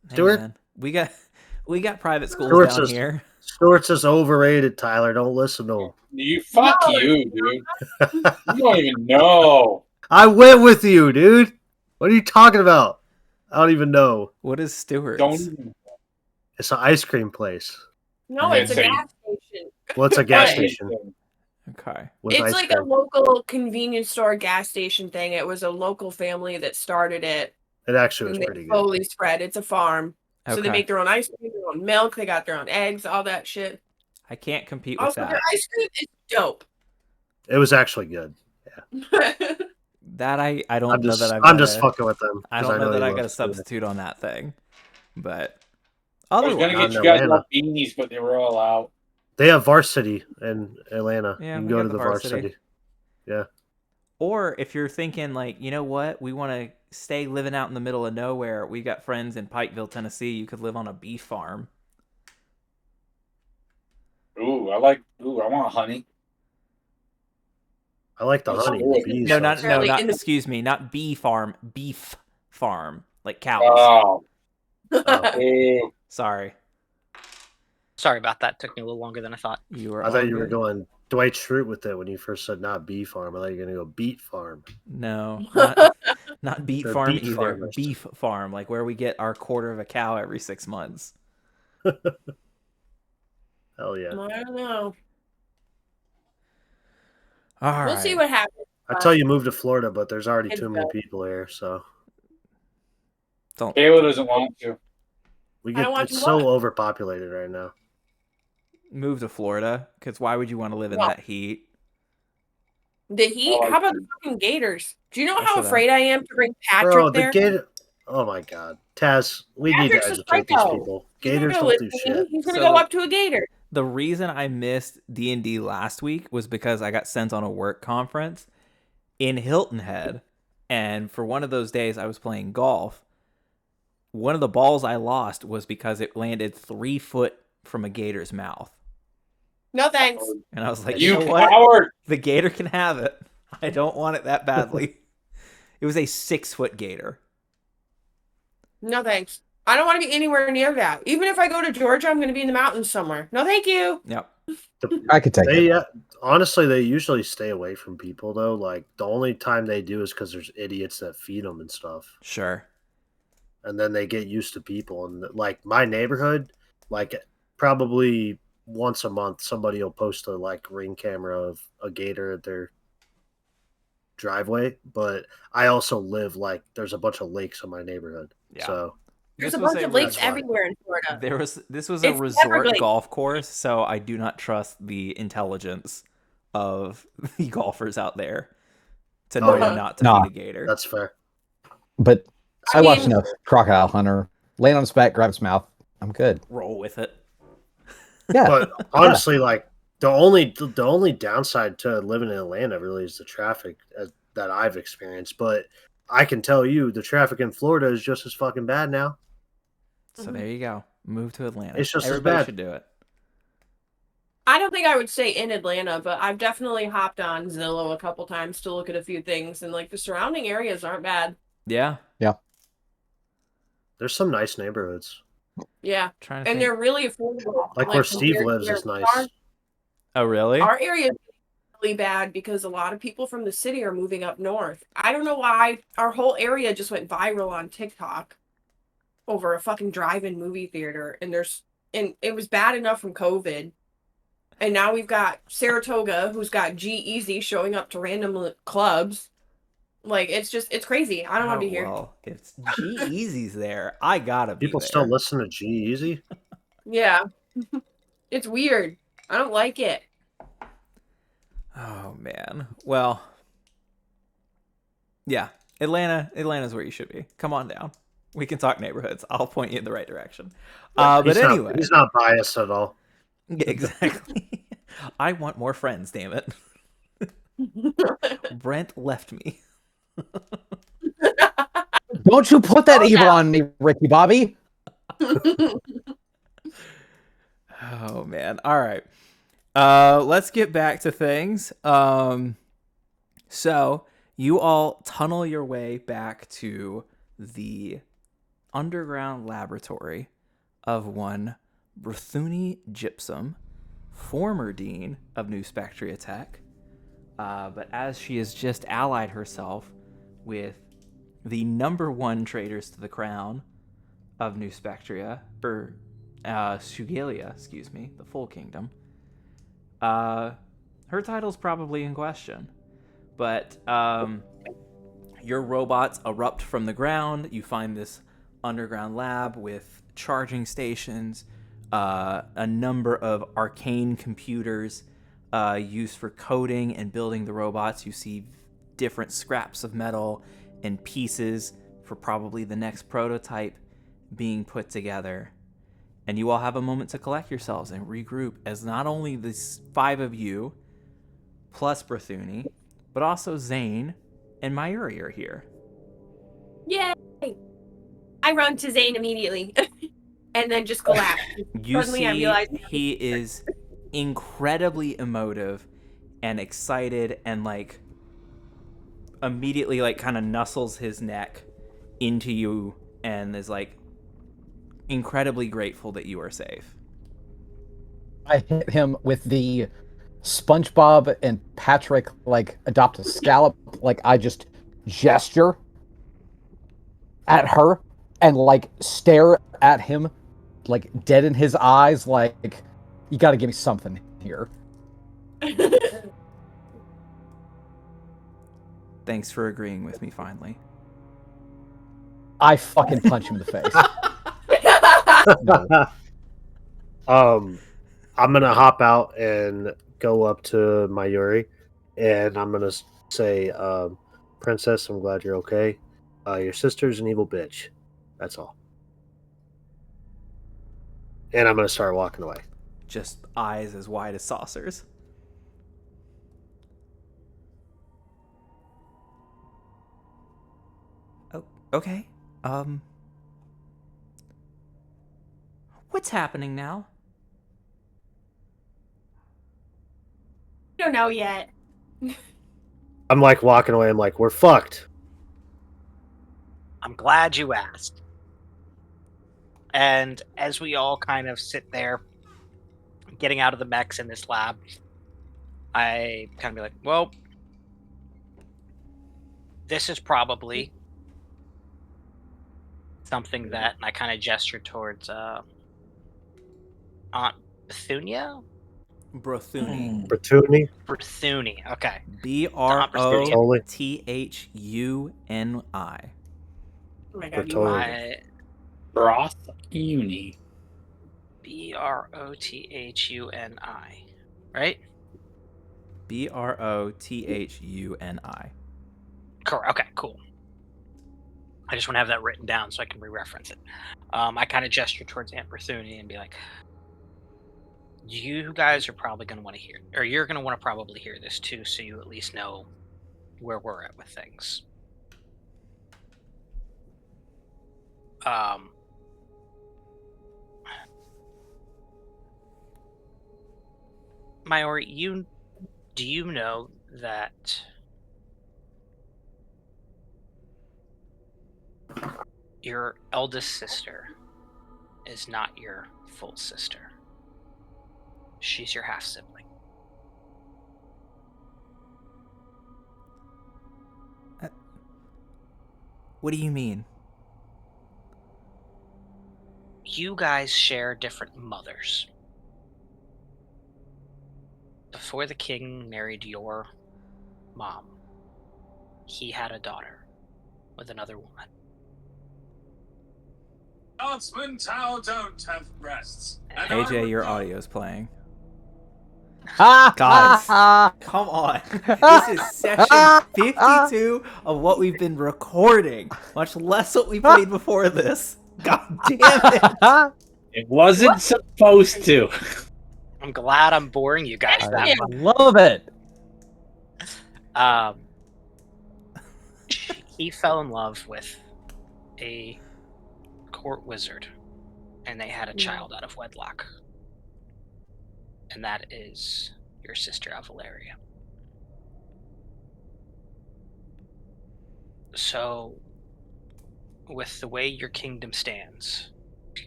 Hey, Stewart? man, we got private schools Stewart's down is- here. Stewart's is overrated, Tyler. Don't listen to him. You fuck No, you, dude. You don't even know. I went with you, dude. What are you talking about? I don't even know. What is Stewart's? Don't even. It's an ice cream place. No, Yeah, it's a same. gas station. Well, it's a gas Right. station Okay. with It's ice like cream. a local convenience store gas station thing. It was a local family that started it, It actually was and they pretty good. slowly spread. It's a farm. So they Okay. make their own ice cream, their own milk, they got their own eggs, all that shit. I can't compete with Also, that. their ice cream is dope. It was actually good. That I don't I'm know just that I've I'm got just fucking with them. I 'cause don't know that he I got a loves Stewart. substitute on that thing. But I was otherwise, gonna Not get in you guys Atlanta. all beanies, but they were all out. They have varsity in Atlanta. Yeah, you can we go got to the the varsity. varsity. Yeah. or if you're thinking like, you know what, we want to stay living out in the middle of nowhere. We got friends in Pikeville, Tennessee. You could live on a beef farm. Ooh, I want honey. I like the Let's honey. do The it. bees. No, sounds- not. in the- Excuse me, not bee farm, beef farm, like cows. Oh, Oh. ooh. Sorry, Sorry about that. Took me a little longer than I thought. you were. I thought all you were good. going Dwight Schrute with it when you first said not bee farm. I thought you were going to go beet farm. No, not beet They're farm beet either. farmers. Beef farm, like where we get our quarter of a cow every 6 months. Hell yeah. I don't know. All right. We'll see what happens. I tell you, move to Florida, but there's already It's too many bad. people here, so Don't. Kayla doesn't want to. we I get don't want it's to so what? overpopulated right now. Move to Florida, because why would you want to live in No. that heat? The heat? I like How about it. the fucking gators? Do you know That's how what I- afraid I am to bring Patrick Bro, the there? gator. Oh my god, Taz, we need Patrick's to a educate these psycho. people. He's Gators not don't gonna do listen to me. shit. He's gonna So- go up to a gator. The reason I missed D&D last week was because I got sent on a work conference in Hilton Head, and for one of those days I was playing golf. One of the balls I lost was because it landed 3 foot from a gator's mouth, No thanks. and I was like, You you know what? coward! The gator can have it. I don't want it that badly. It was a 6 foot gator. No thanks. I don't want to be anywhere near that. Even if I go to Georgia, I'm going to be in the mountains somewhere. No, thank you. Yep. I could take They it. honestly, they usually stay away from people though. Like the only time they do is because there's idiots that feed them and stuff, Sure. and then they get used to people. And like my neighborhood, like probably once a month, somebody will post a like ring camera of a gator at their driveway. But I also live like there's a bunch of lakes in my neighborhood, Yeah. so There's This a was bunch of re- lakes That's why. everywhere in Florida. This was a It's resort Everglades. golf course, so I do not trust the intelligence of the golfers out there to know Oh, yeah. not to Nah. feed a gator. that's fair. But I I watched mean- enough Crocodile Hunter. Land on its back, grab its mouth. I'm good. Roll with it. Yeah. But honestly, like the only downside to living in Atlanta really is the traffic that I've experienced. But I can tell you, the traffic in Florida is just as fucking bad now. So there you go. Move to Atlanta. It's just as Everybody bad. should do it. I don't think I would say in Atlanta, but I've definitely hopped on Zillow a couple times to look at a few things, and like the surrounding areas aren't bad. Yeah. There's some nice neighborhoods. Yeah, Trying to and think. they're really affordable. Like where compared Steve to lives where is we nice. are. Oh, really? Our area is really bad because a lot of people from the city are moving up north. I don't know why. Our whole area just went viral on TikTok over a fucking drive-in movie theater, and it was bad enough from COVID. And now we've got Saratoga, who's got G-Eazy showing up to random clubs. Like, it's crazy. I don't want to be here. Well, if G-Eazy's there, I gotta be People there. still listen to G-Eazy? Yeah. It's weird. I don't like it. Oh, man. Well, yeah. Atlanta's where you should be. Come on down. We can talk neighborhoods. I'll point you in the right direction. But anyway. He's not biased at all. Yeah, exactly. I want more friends, damn it. Brent left me. Don't you put that evil on me, Ricky Bobby. Oh, man. All right. Let's get back to things. So you all tunnel your way back to the underground laboratory of one Berthuni Gypsum, former dean of New Spectria Tech. But as she has just allied herself with the #1 traitors to the crown of New Spectria, or Sugalia, excuse me, the full kingdom, her title's probably in question. But your robots erupt from the ground. You find this underground lab with charging stations, a number of arcane computers used for coding and building the robots. You see different scraps of metal and pieces for probably the next prototype being put together. And you all have a moment to collect yourselves and regroup, as not only the 5 of you plus Berthuni, but also Zane and Mayuri are here. Yay! I run to Zane immediately and then just collapse. You Suddenly I see realize he is incredibly emotive and excited, and like immediately like kind of nuzzles his neck into you and is like incredibly grateful that you are safe. I hit him with the SpongeBob and Patrick like adopt a scallop, like I just gesture at her and like stare at him like dead in his eyes, like you got to give me something here. Thanks for agreeing with me finally. I fucking punch him in the face. I'm gonna hop out and go up to Mayuri, and I'm gonna say, "Princess, I'm glad you're okay. Your sister's an evil bitch. That's all." And I'm gonna start walking away. Just eyes as wide as saucers. Oh, okay. What's happening now? I don't know yet. I'm like walking away. I'm like, "We're fucked." I'm glad you asked. And as we all kind of sit there, getting out of the mechs in this lab, I kind of be like, well, this is probably something that, and I kind of gesture towards Aunt Bethunia? Brothuni. Bertuni? Berthuni, okay. Brothuni. Oh my god, you Bertoni. Broth Uni. Brothuni, right? Brothuni. Correct. Okay, cool. I just want to have that written down so I can re-reference it. I kind of gesture towards Aunt Berthuni and be like, you guys are probably going to want to hear, or you're going to want to probably hear this too, so you at least know where we're at with things. Mayor, do you know that your eldest sister is not your full sister? She's your half sibling. What do you mean? You guys share different mothers. Before the king married your mom, he had a daughter with another woman. Scotsman Tao don't have breasts. AJ, your audio is playing. Guys, Guys, come on. This is session 52 of what we've been recording, much less what we played before this. God damn it. It wasn't supposed to. I'm glad I'm boring you guys that I much. love it. He fell in love with a court wizard, and they had a child out of wedlock. And that is your sister Valeria. So, with the way your kingdom stands,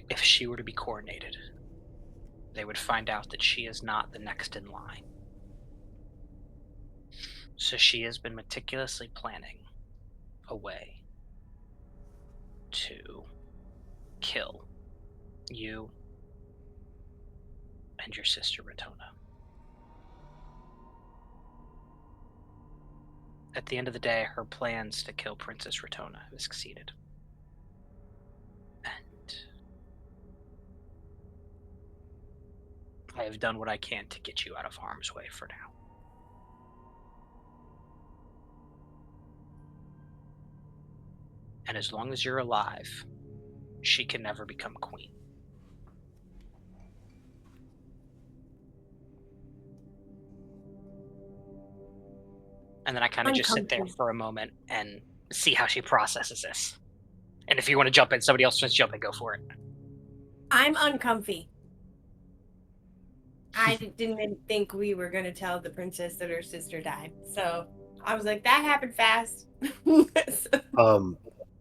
if she were to be coronated, they would find out that she is not the next in line. So she has been meticulously planning a way to kill you and your sister Ratona. At the end of the day, her plans to kill Princess Ratona have succeeded. And I have done what I can to get you out of harm's way for now. And as long as you're alive, she can never become queen. And then I kind of just sit there for a moment and see how she processes this. And if you want to jump in, somebody else wants to jump in, go for it. I'm uncomfy. I didn't think we were going to tell the princess that her sister died. So I was like, that happened fast.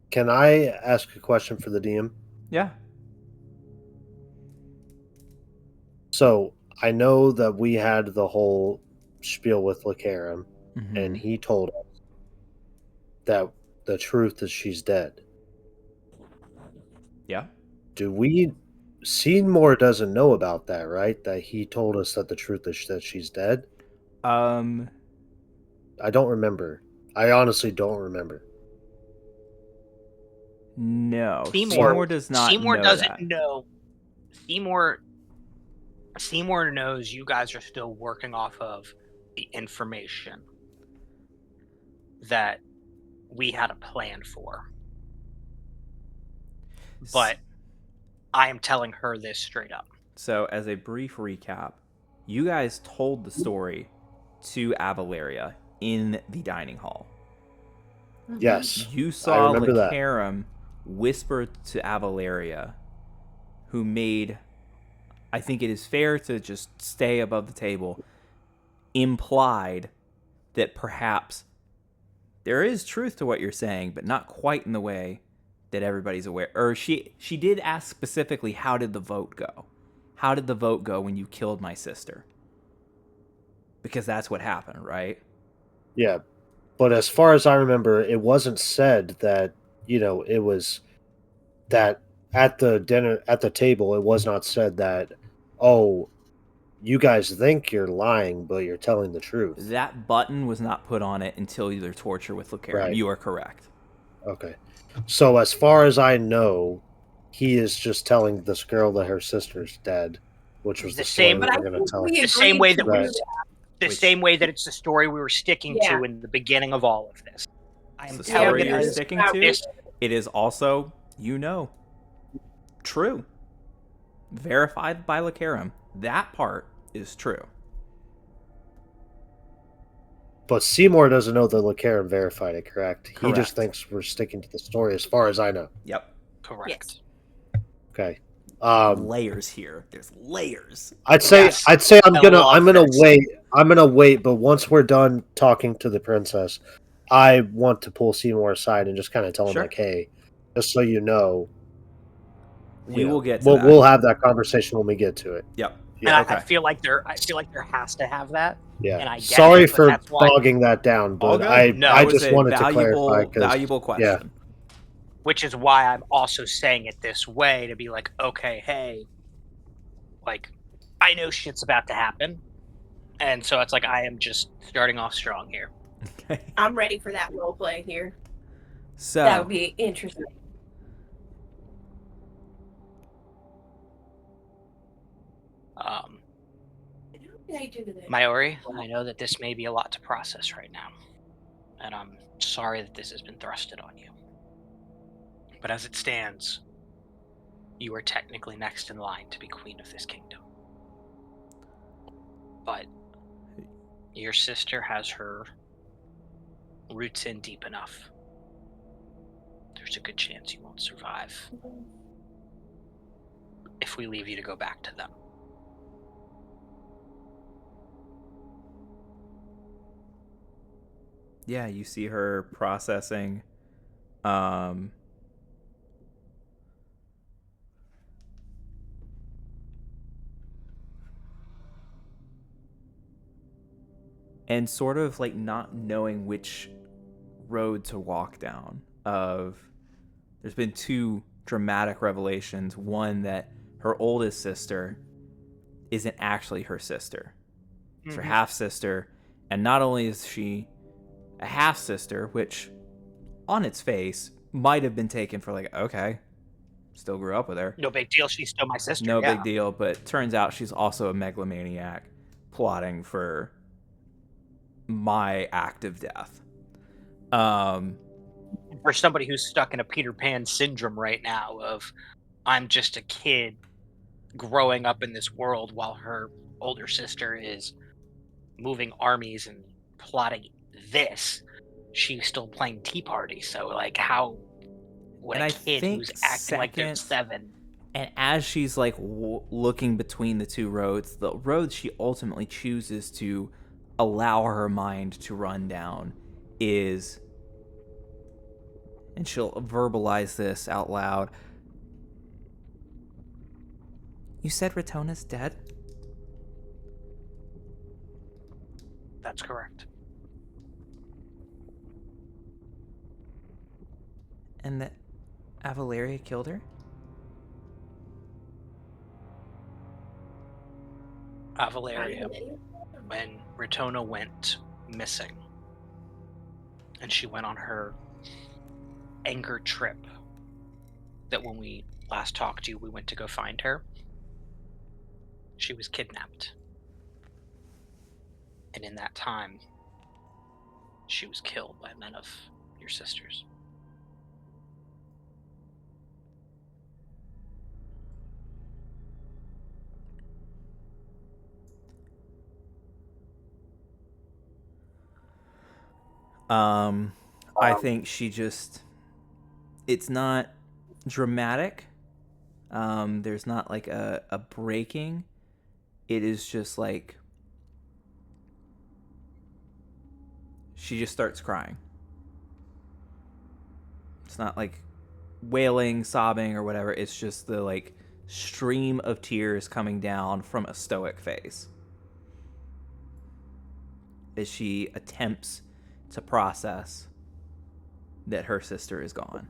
Can I ask a question for the DM? Yeah. So I know that we had the whole spiel with Lacarum, Mm-hmm. and he told us that the truth is she's dead. Yeah. Do we... Seymour doesn't know about that, right? That he told us that the truth is that she's dead? I don't remember. I honestly don't remember. No. Seymour does not Seymour know doesn't that. know. Seymour knows you guys are still working off of the information that we had a plan for. But I am telling her this straight up. So, as a brief recap, you guys told the story to Valeria in the dining hall. Yes. You saw remember that. Lacarum whisper to Valeria, who made, I think it is fair to just stay above the table, implied that perhaps there is truth to what you're saying, but not quite in the way that everybody's aware. Or she did ask specifically, how did the vote go? How did the vote go when you killed my sister? Because that's what happened, right? Yeah. But as far as I remember, it wasn't said that, it was that at the table, it was not said that, oh, you guys think you're lying, but you're telling the truth. That button was not put on it until your torture with Lacarum. Right. You are correct. Okay. So as far as I know, he is just telling this girl that her sister's dead, which was the same. But I We're going to tell. The same way that Right. same way that it's the story we were sticking to in the beginning of all of this. I am The telling story you you're this. sticking to, it is also, true. Verified by Lacarum. That part is true. But Seymour doesn't know that Lacarum verified it, correct? He Correct. just thinks we're sticking to the story as far as I know. Yep. Correct. Okay. layers here. There's layers. I'd say Yes, I'm I gonna love this. wait. I'm gonna wait, but once we're done talking to the princess, I want to pull Seymour aside and just kind of tell him Sure. like, "Hey, just so you know, We will get to we'll that. we'll have that conversation when we get to it." Yep. Yeah. And I feel like there has to have that. Yeah. And I get Sorry it, but for that's why. bogging that down, All but good. No. I That was just a wanted to clarify because valuable question. Which is why I'm also saying it this way, to be like, okay, hey, like, I know shit's about to happen. And so it's like, I am just starting off strong here. Okay. I'm ready for that role play here. So That would be interesting. Mayuri, I know that this may be a lot to process right now. And I'm sorry that this has been thrusted on you. But as it stands, you are technically next in line to be queen of this kingdom. But your sister has her roots in deep enough. There's a good chance you won't survive if we leave you to go back to them. yeah, you see her processing. And sort of like not knowing which road to walk down. There's been two dramatic revelations. One, that her oldest sister isn't actually her sister. It's her half sister. And not only is she a half sister, which on its face might have been taken for like, okay, still grew up with her. No big deal, she's still my sister. No yeah. big deal, but turns out she's also a megalomaniac plotting for my act of death. For somebody who's stuck in a Peter Pan syndrome right now of, I'm just a kid growing up in this world while her older sister is moving armies and plotting this, she's still playing Tea Party. So like, how would And a I kid think who's acting like they're 7? And as she's like looking between the two roads, the road she ultimately chooses to allow her mind to run down is, and she'll verbalize this out loud. You said Ratona's dead? That's correct. And that Avalaria killed her? Valeria, when Ratona went missing and she went on her anger trip, that when we last talked to you, we went to go find her, she was kidnapped. And in that time, she was killed by men of your sisters. I think she just, it's not dramatic. There's not like a breaking. It is just like, she just starts crying. It's not like wailing, sobbing, or whatever. It's just the like stream of tears coming down from a stoic face as she attempts to process that her sister is gone.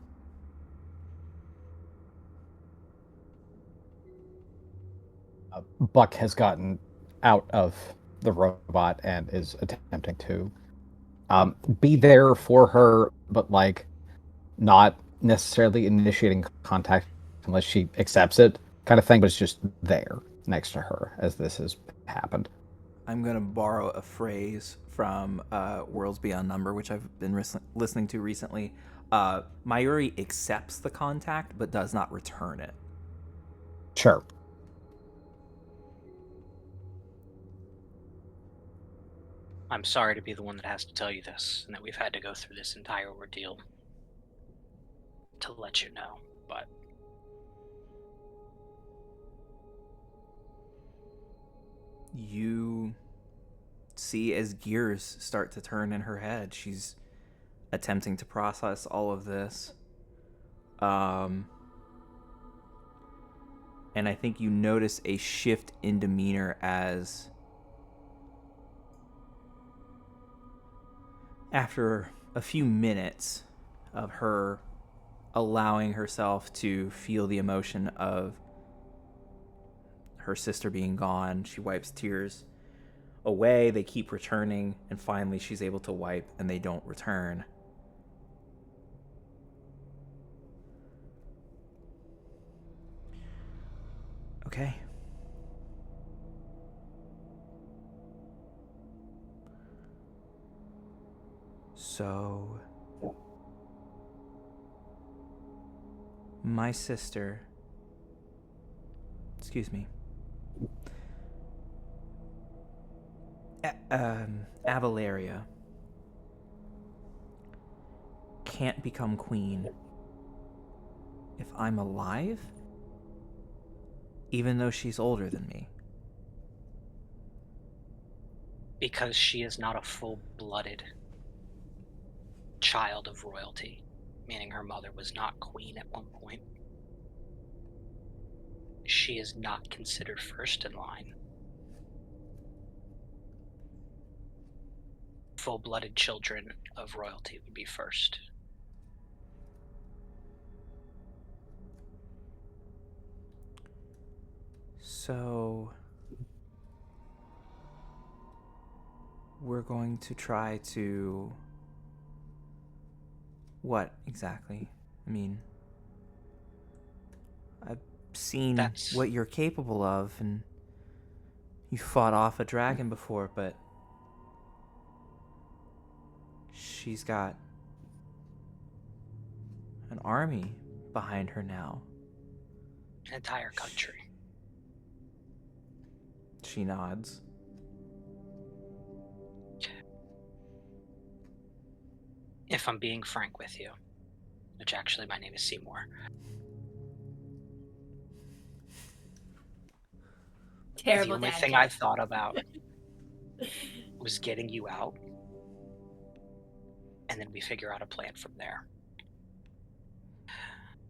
Buck has gotten out of the robot and is attempting to be there for her, but like not necessarily initiating contact unless she accepts it, kind of thing. But it's just there next to her as this has happened. I'm gonna borrow a phrase from Worlds Beyond Number, which I've been listening to recently. Mayuri accepts the contact but does not return it. Sure. I'm sorry to be the one that has to tell you this, and that we've had to go through this entire ordeal to let you know, but You see as gears start to turn in her head. She's attempting to process all of this. And I think you notice a shift in demeanor as after a few minutes of her allowing herself to feel the emotion of her sister being gone, she wipes tears away. They keep returning, and finally she's able to wipe, and they don't return. Okay. So, my sister, excuse me, Avalaria can't become queen if I'm alive, even though she's older than me. Because she is not a full-blooded child of royalty, meaning her mother was not queen at one point. She is not considered first in line. Full-blooded children of royalty would be first. So, we're going to try to... What exactly? I mean, I've seen what you're capable of, and you fought off a dragon before, but she's got an army behind her now. An entire country. She nods. If I'm being frank with you, which actually my name is Seymour. Terrible The only dad thing joke. I thought about was getting you out, and then we figure out a plan from there.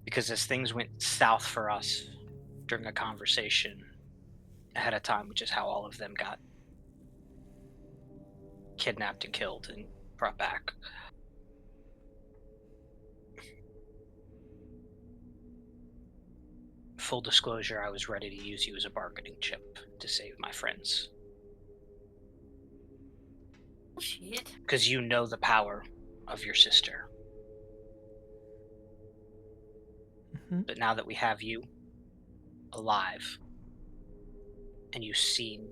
Because as things went south for us during a conversation ahead of time, which is how all of them got kidnapped and killed and brought back. Full disclosure, I was ready to use you as a bargaining chip to save my friends. Shit. Because you know the power of your sister. Mm-hmm. But now that we have you alive, and you've seen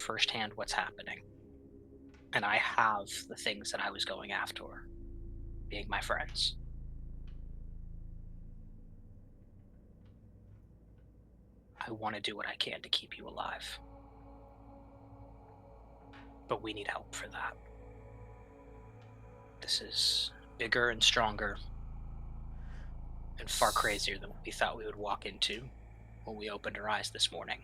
firsthand what's happening, and I have the things that I was going after, being my friends. I want to do what I can to keep you alive. But we need help for that. This is bigger and stronger and far crazier than what we thought we would walk into when we opened our eyes this morning.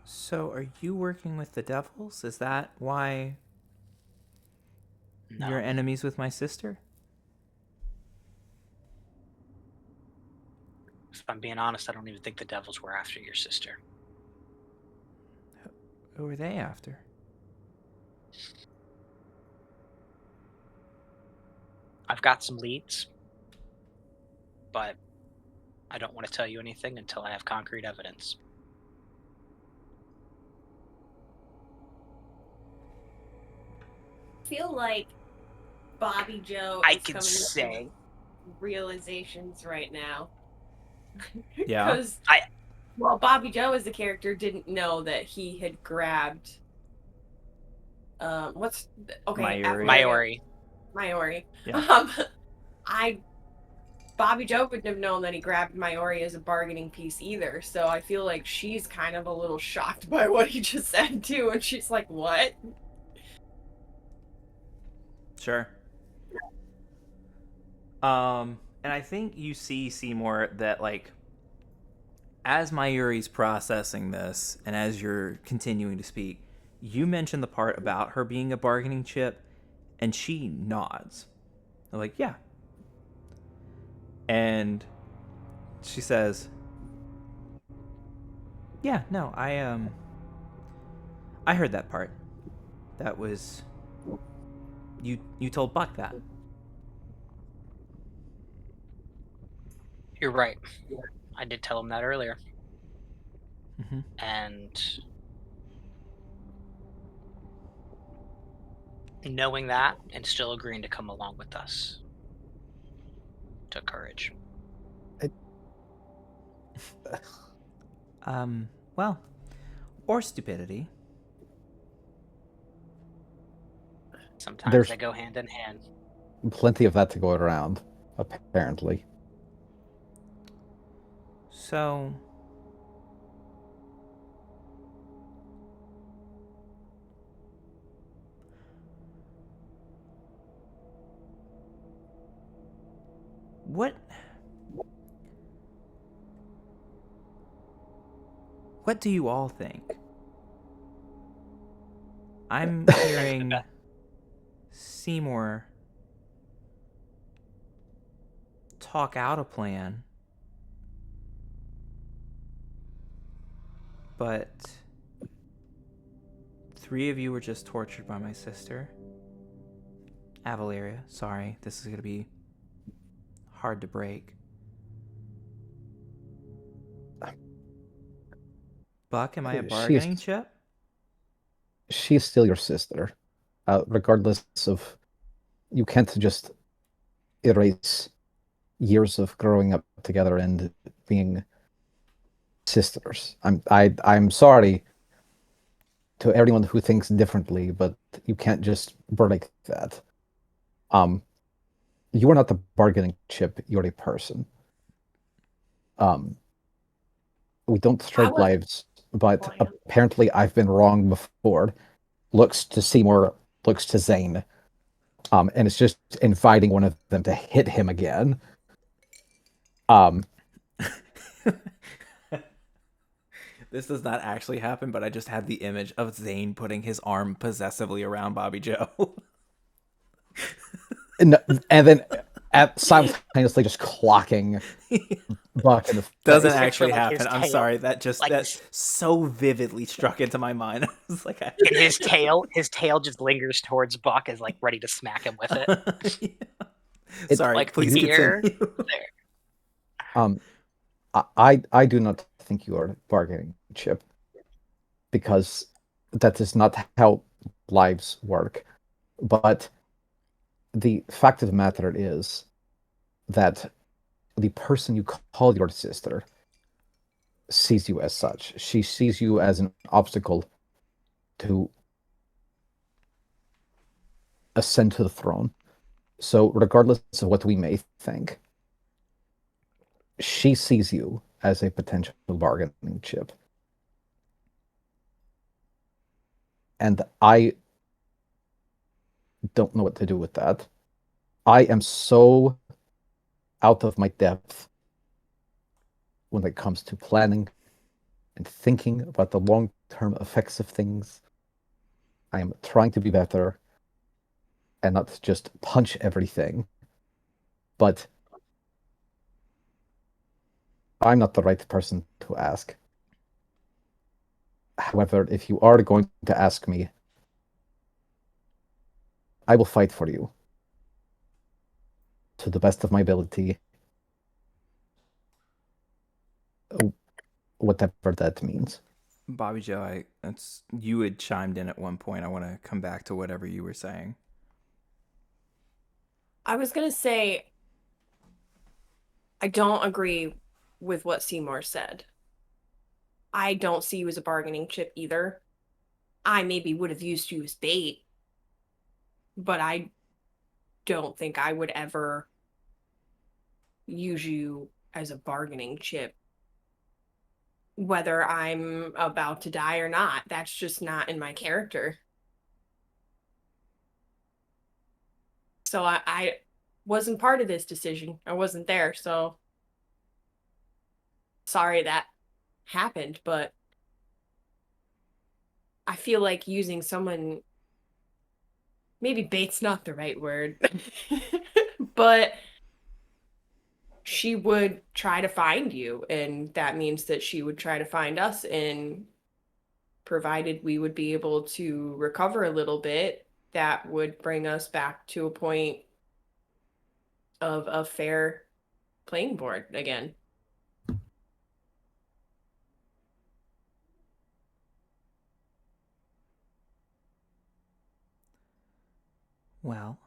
So, are you working with the devils? Is that why No. you're enemies with my sister? If I'm being honest, I don't even think the devils were after your sister. Who are they after? I've got some leads, but I don't want to tell you anything until I have concrete evidence. I feel like Bobby Joe I is can coming say to realizations right now. Yeah. Because, well, Bobby Joe as the character didn't know that he had grabbed. What's okay? Mayuri. Mayuri. Yeah. Bobby Joe wouldn't have known that he grabbed Mayuri as a bargaining piece either. So I feel like she's kind of a little shocked by what he just said too, and she's like, "What?" Sure. And I think you see, Seymour, that, like, as Mayuri's processing this, and as you're continuing to speak, you mention the part about her being a bargaining chip, and she nods. I'm like, yeah. And she says, yeah, no, I heard that part. That was you told Buck that. You're right. I did tell him that earlier. Mm-hmm. And knowing that and still agreeing to come along with us took courage. Well, or stupidity. Sometimes There's they go hand in hand. plenty of that to go around, apparently. So, what do you all think? I'm hearing Seymour talk out a plan, but 3 of you were just tortured by my sister. Avaleria, sorry, this is going to be hard to break. Buck, am I a bargaining chip? She's still your sister, regardless of. You can't just erase years of growing up together and being sisters. I'm sorry to everyone who thinks differently, but you can't just break that. You are not the bargaining chip. You're a person. We don't trade lives, but apparently I've been wrong before. Looks to Seymour, looks to Zane. And it's just inviting one of them to hit him again. This does not actually happen, but I just had the image of Zane putting his arm possessively around Bobby Joe. and then simultaneously just clocking Buck in the face. Doesn't actually happen. I'm sorry. That so vividly struck into my mind. I was like, and his tail just lingers towards Buck, as like ready to smack him with it. Yeah. Sorry, like, please here, continue. I do not think you are a bargaining chip, because that is not how lives work. But the fact of the matter is that the person you call your sister sees you as such. She sees you as an obstacle to ascend to the throne. So regardless of what we may think, she sees you as a potential bargaining chip. And I don't know what to do with that. I am so out of my depth when it comes to planning and thinking about the long-term effects of things. I am trying to be better and not just punch everything. But I'm not the right person to ask. However, if you are going to ask me, I will fight for you to the best of my ability, whatever that means. Bobby Joe, you had chimed in at one point. I want to come back to whatever you were saying. I was going to say, I don't agree with what Seymour said. I don't see you as a bargaining chip either. I maybe would have used you as bait, but I don't think I would ever use you as a bargaining chip, whether I'm about to die or not. That's just not in my character. So I wasn't part of this decision. I wasn't there, so sorry that happened, but I feel like using someone, maybe bait's not the right word, but she would try to find you, and that means that she would try to find us, and provided we would be able to recover a little bit, that would bring us back to a point of a fair playing board again. Well,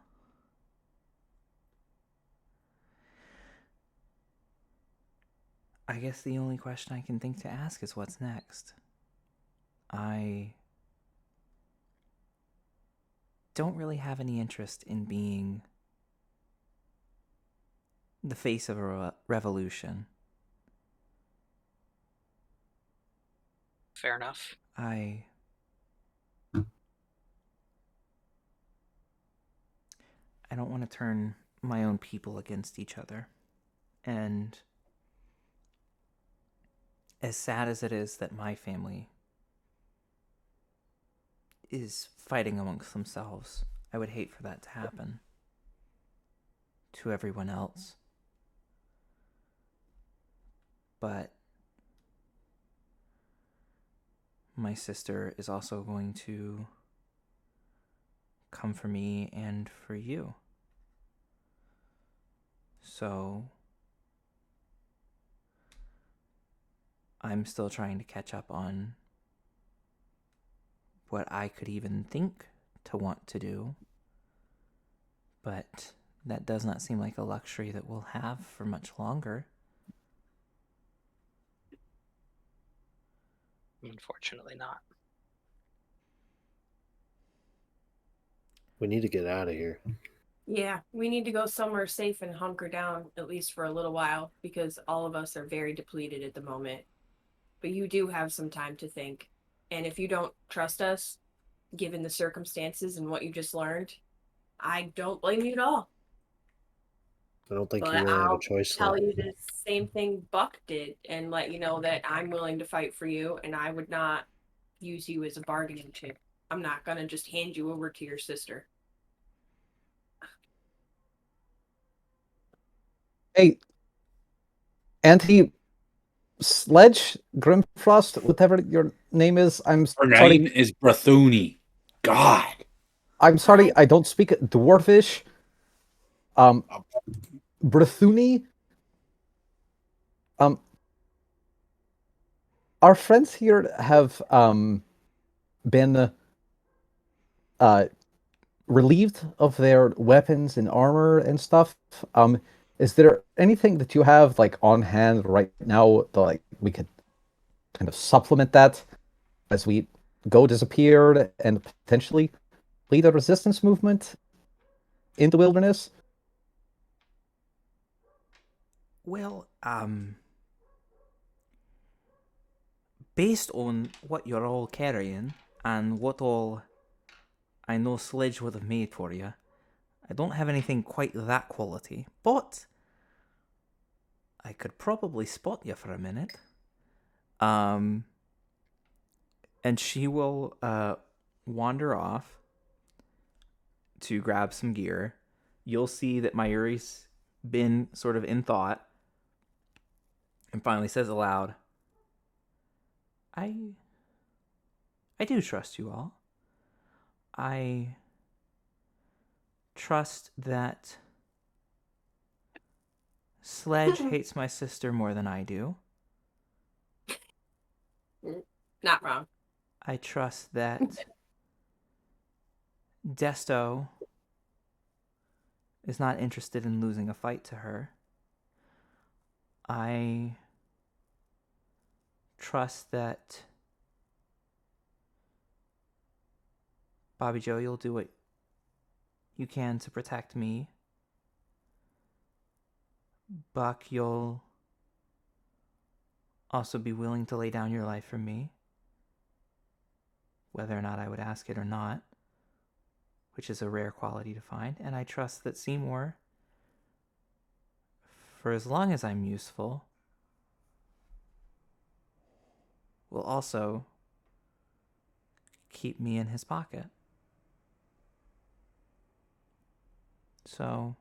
I guess the only question I can think to ask is what's next. I don't really have any interest in being the face of a revolution. Fair enough. I don't want to turn my own people against each other. And as sad as it is that my family is fighting amongst themselves, I would hate for that to happen to everyone else. But my sister is also going to come for me and for you. So I'm still trying to catch up on what I could even think to want to do. But that does not seem like a luxury that we'll have for much longer. Unfortunately not. We need to get out of here. Yeah, we need to go somewhere safe and hunker down, at least for a little while, because all of us are very depleted at the moment. But you do have some time to think. And if you don't trust us, given the circumstances and what you just learned, I don't blame you at all. I don't think But you really have a I'll choice, tell though. you the same thing Buck did and let you know that I'm willing to fight for you, and I would not use you as a bargaining chip. I'm not going to just hand you over to your sister. Hey, Anti Sledge, Grimfrost, whatever your name is. I'm Her sorry. name is Brathuni. God. I'm sorry, I don't speak Dwarfish. Brathuni. Our friends here have been relieved of their weapons and armor and stuff. Is there anything that you have like on hand right now that like we could kind of supplement that as we go disappeared and potentially lead a resistance movement in the wilderness? Well, based on what you're all carrying and what all I know Sledge would have made for you, I don't have anything quite that quality, but I could probably spot you for a minute. And she will wander off to grab some gear. You'll see that Mayuri's been sort of in thought and finally says aloud, I do trust you all. I trust that Sledge hates my sister more than I do. Not wrong. I trust that Desto is not interested in losing a fight to her. I trust that Bobby Joe, you'll do what you can to protect me. Buck, you'll also be willing to lay down your life for me, whether or not I would ask it or not, which is a rare quality to find. And I trust that Seymour, for as long as I'm useful, will also keep me in his pocket. So,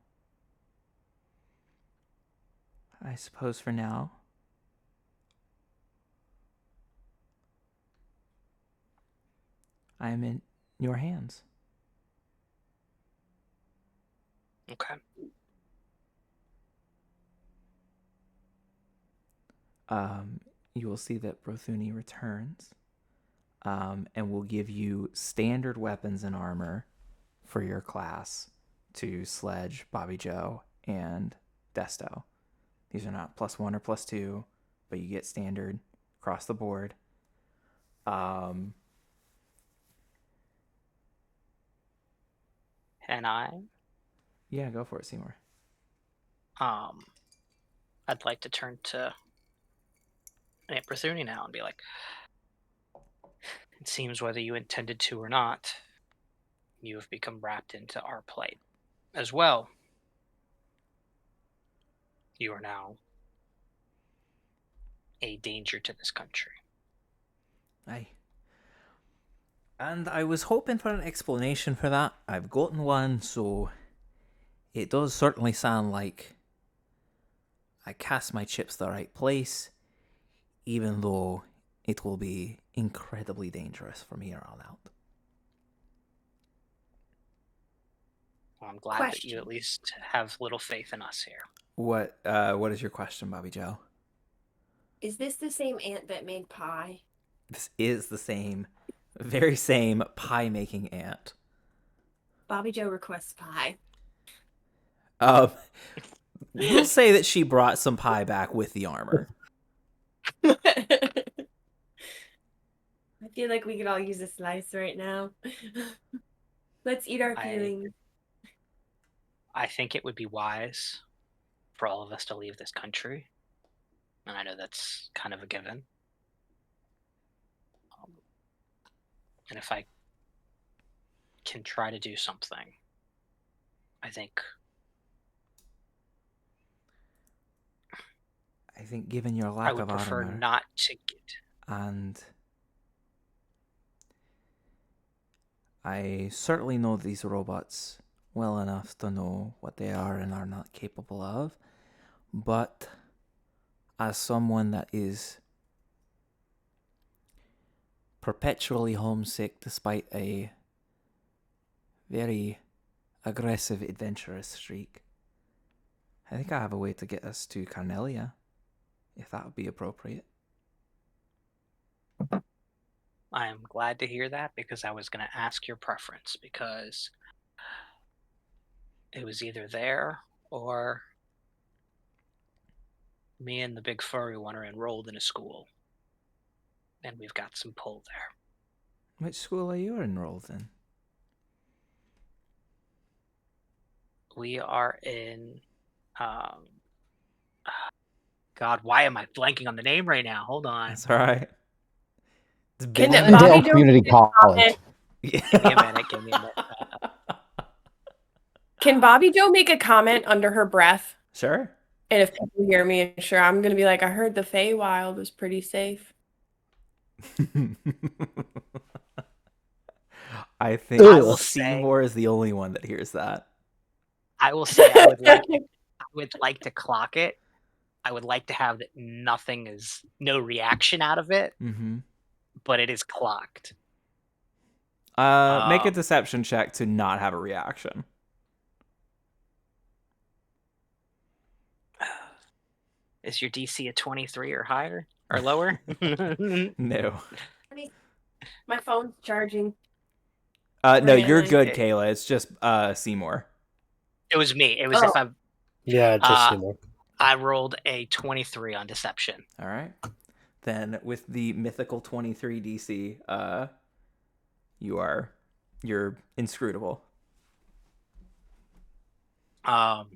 I suppose for now, I am in your hands. Okay. You will see that Brothuni returns, and will give you standard weapons and armor for your class to Sledge, Bobby Joe, and Desto. These are not +1 or +2, but you get standard across the board. And I, Yeah, go for it, Seymour. I'd like to turn to Aunt Berthuni now and be like, it seems whether you intended to or not, you have become wrapped into our plight as well. You are now a danger to this country. Aye. And I was hoping for an explanation for that. I've gotten one, so it does certainly sound like I cast my chips the right place, even though it will be incredibly dangerous from here on out. Well, I'm glad that you at least have little faith in us here. What is your question, Bobby Joe? Is this the same ant that made pie? This is the very same pie-making ant. Bobby Joe requests pie. We'll say that she brought some pie back with the armor. I feel like we could all use a slice right now. Let's eat our feelings. I think it would be wise for all of us to leave this country. And I know that's kind of a given. And if I can try to do something, I think given your lack I would of prefer armor, not to get. and I certainly know these robots well enough to know what they are and are not capable of, but as someone that is perpetually homesick despite a very aggressive, adventurous streak, I think I have a way to get us to Carnelia, if that would be appropriate. I am glad to hear that, because I was going to ask your preference, because it was either there or me and the big furry one are enrolled in a school, and we've got some pull there. Which school are you enrolled in? We are in God, why am I blanking on the name right now? Hold on. That's all right. It's Can been Bobby Dale Joe Community make a College. Give me a minute. Can Bobby Joe make a comment under her breath? Sure. And if people hear me, sure, I'm gonna be like, I heard the Feywild was pretty safe. I think Ugh. Seymour is the only one that hears that. I will say I would like to clock it. I would like to have that nothing is no reaction out of it, but it is clocked. Make a deception check to not have a reaction. Is your DC a 23 or higher or lower? No. My phone's charging. No, you're good, Kayla. It's just Seymour. It was me. It was if I. Yeah, just Seymour. I rolled a 23 on deception. All right. Then with the mythical 23 DC, you're inscrutable. God,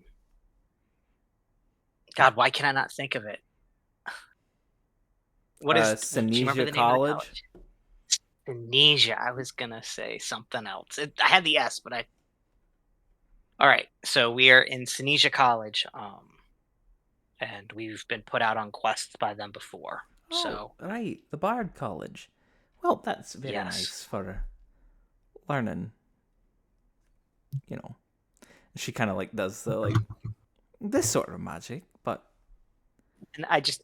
why can I not think of it? What is Synesia College? Synesia. I was gonna say something else. I had the S, but I. All right, so we are in Synesia College, and we've been put out on quests by them before. So right, the Bard College. Well, that's very Yes. nice for learning. You know, she kind of like does the like this sort of magic, but and I just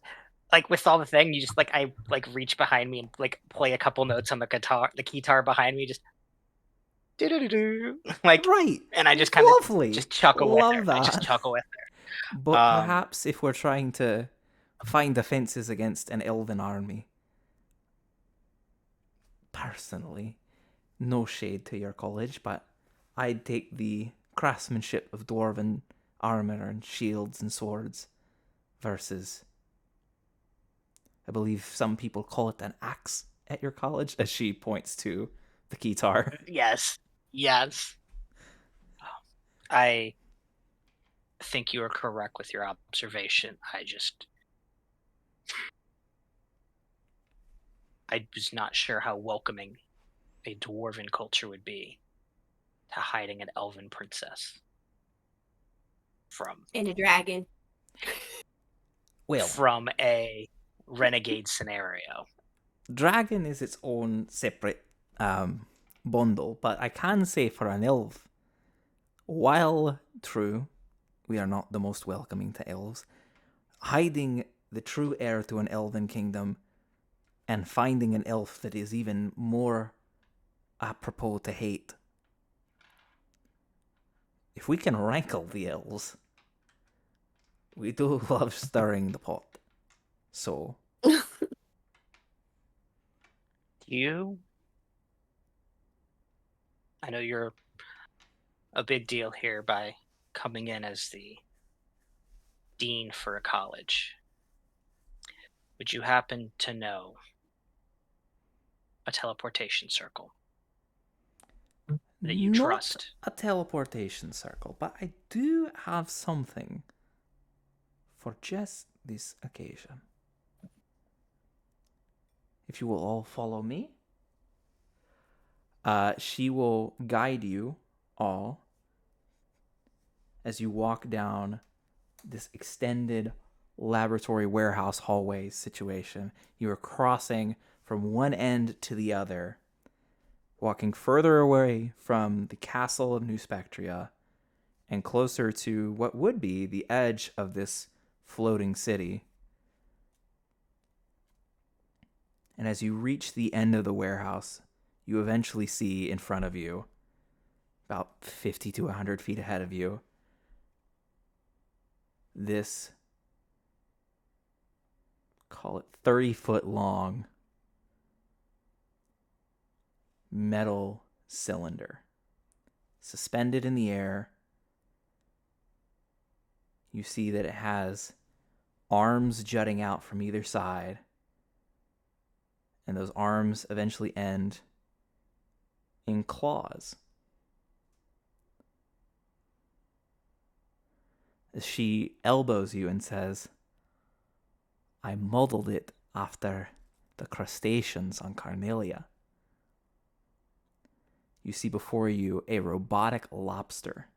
like with all the thing, you just like I like reach behind me and like play a couple notes on the guitar behind me, just do do do do, like right, and I just kind of lovely, just chuckle love with it. that. I just chuckle with it. But perhaps if we're trying to find defenses against an elven army, personally, no shade to your college, but I'd take the craftsmanship of dwarven armor and shields and swords versus, I believe some people call it an axe at your college, as she points to the guitar. Yes. I think you are correct with your observation. I was not sure how welcoming a dwarven culture would be to hiding an elven princess And a dragon. from a renegade scenario. Dragon is its own separate bundle, but I can say for an elf, while true, we are not the most welcoming to elves, hiding the true heir to an elven kingdom and finding an elf that is even more apropos to hate. If we can rankle the elves, we do love stirring the pot. So I know you're a big deal here by coming in as the dean for a college. Would you happen to know a teleportation circle that you not trust? a teleportation circle, but I do have something for just this occasion. If you will all follow me, she will guide you all as you walk down this extended laboratory warehouse hallway situation. You are crossing from one end to the other, walking further away from the castle of New Spectria and closer to what would be the edge of this floating city. And as you reach the end of the warehouse, you eventually see in front of you, about 50 to 100 feet ahead of you, this, call it 30-foot long, metal cylinder suspended in the air. You see that it has arms jutting out from either side, and those arms eventually end in claws. As she elbows you and says, "I modeled it after the crustaceans on Carnelia." You see before you a robotic lobster.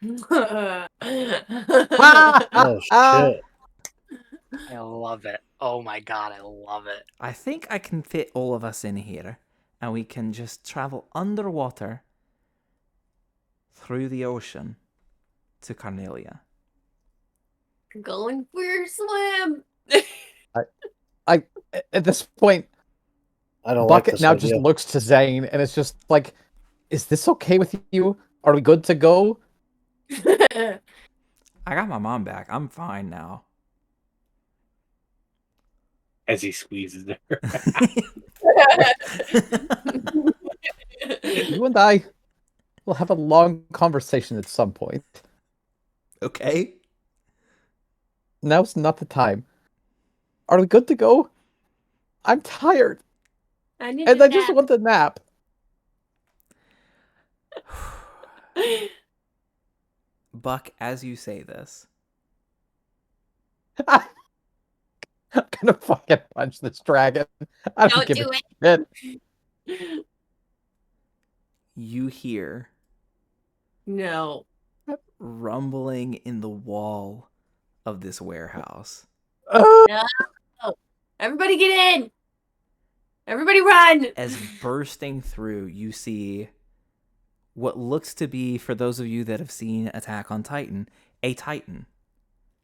Oh shit! I love it. Oh my god, I love it. I think I can fit all of us in here, and we can just travel underwater through the ocean to Carnelia. Going for your swim. I at this point, I don't Bucket like this now idea. just looks to Zane and it's just like, is this okay with you? Are we good to go? I got my mom back. I'm fine now. As he squeezes her. You and I will have a long conversation at some point. Okay. Now's not the time. Are we good to go? I'm tired. I need And to I just nap. want to nap. Buck, as you say this, I'm gonna fucking punch this dragon. I don't give do a shit. you hear No. rumbling in the wall of this warehouse. Oh, Everybody get in! Everybody run! As bursting through, you see what looks to be, for those of you that have seen Attack on Titan, a Titan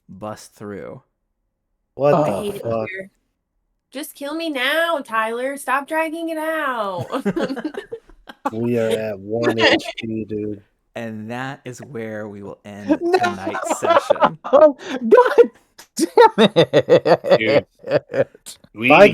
bust through. What I the hate it fuck? here. Just kill me now, Tyler. Stop dragging it out. We are at 1 HP, dude. And that is where we will end tonight's session. Oh, God damn it. Dude. Bye,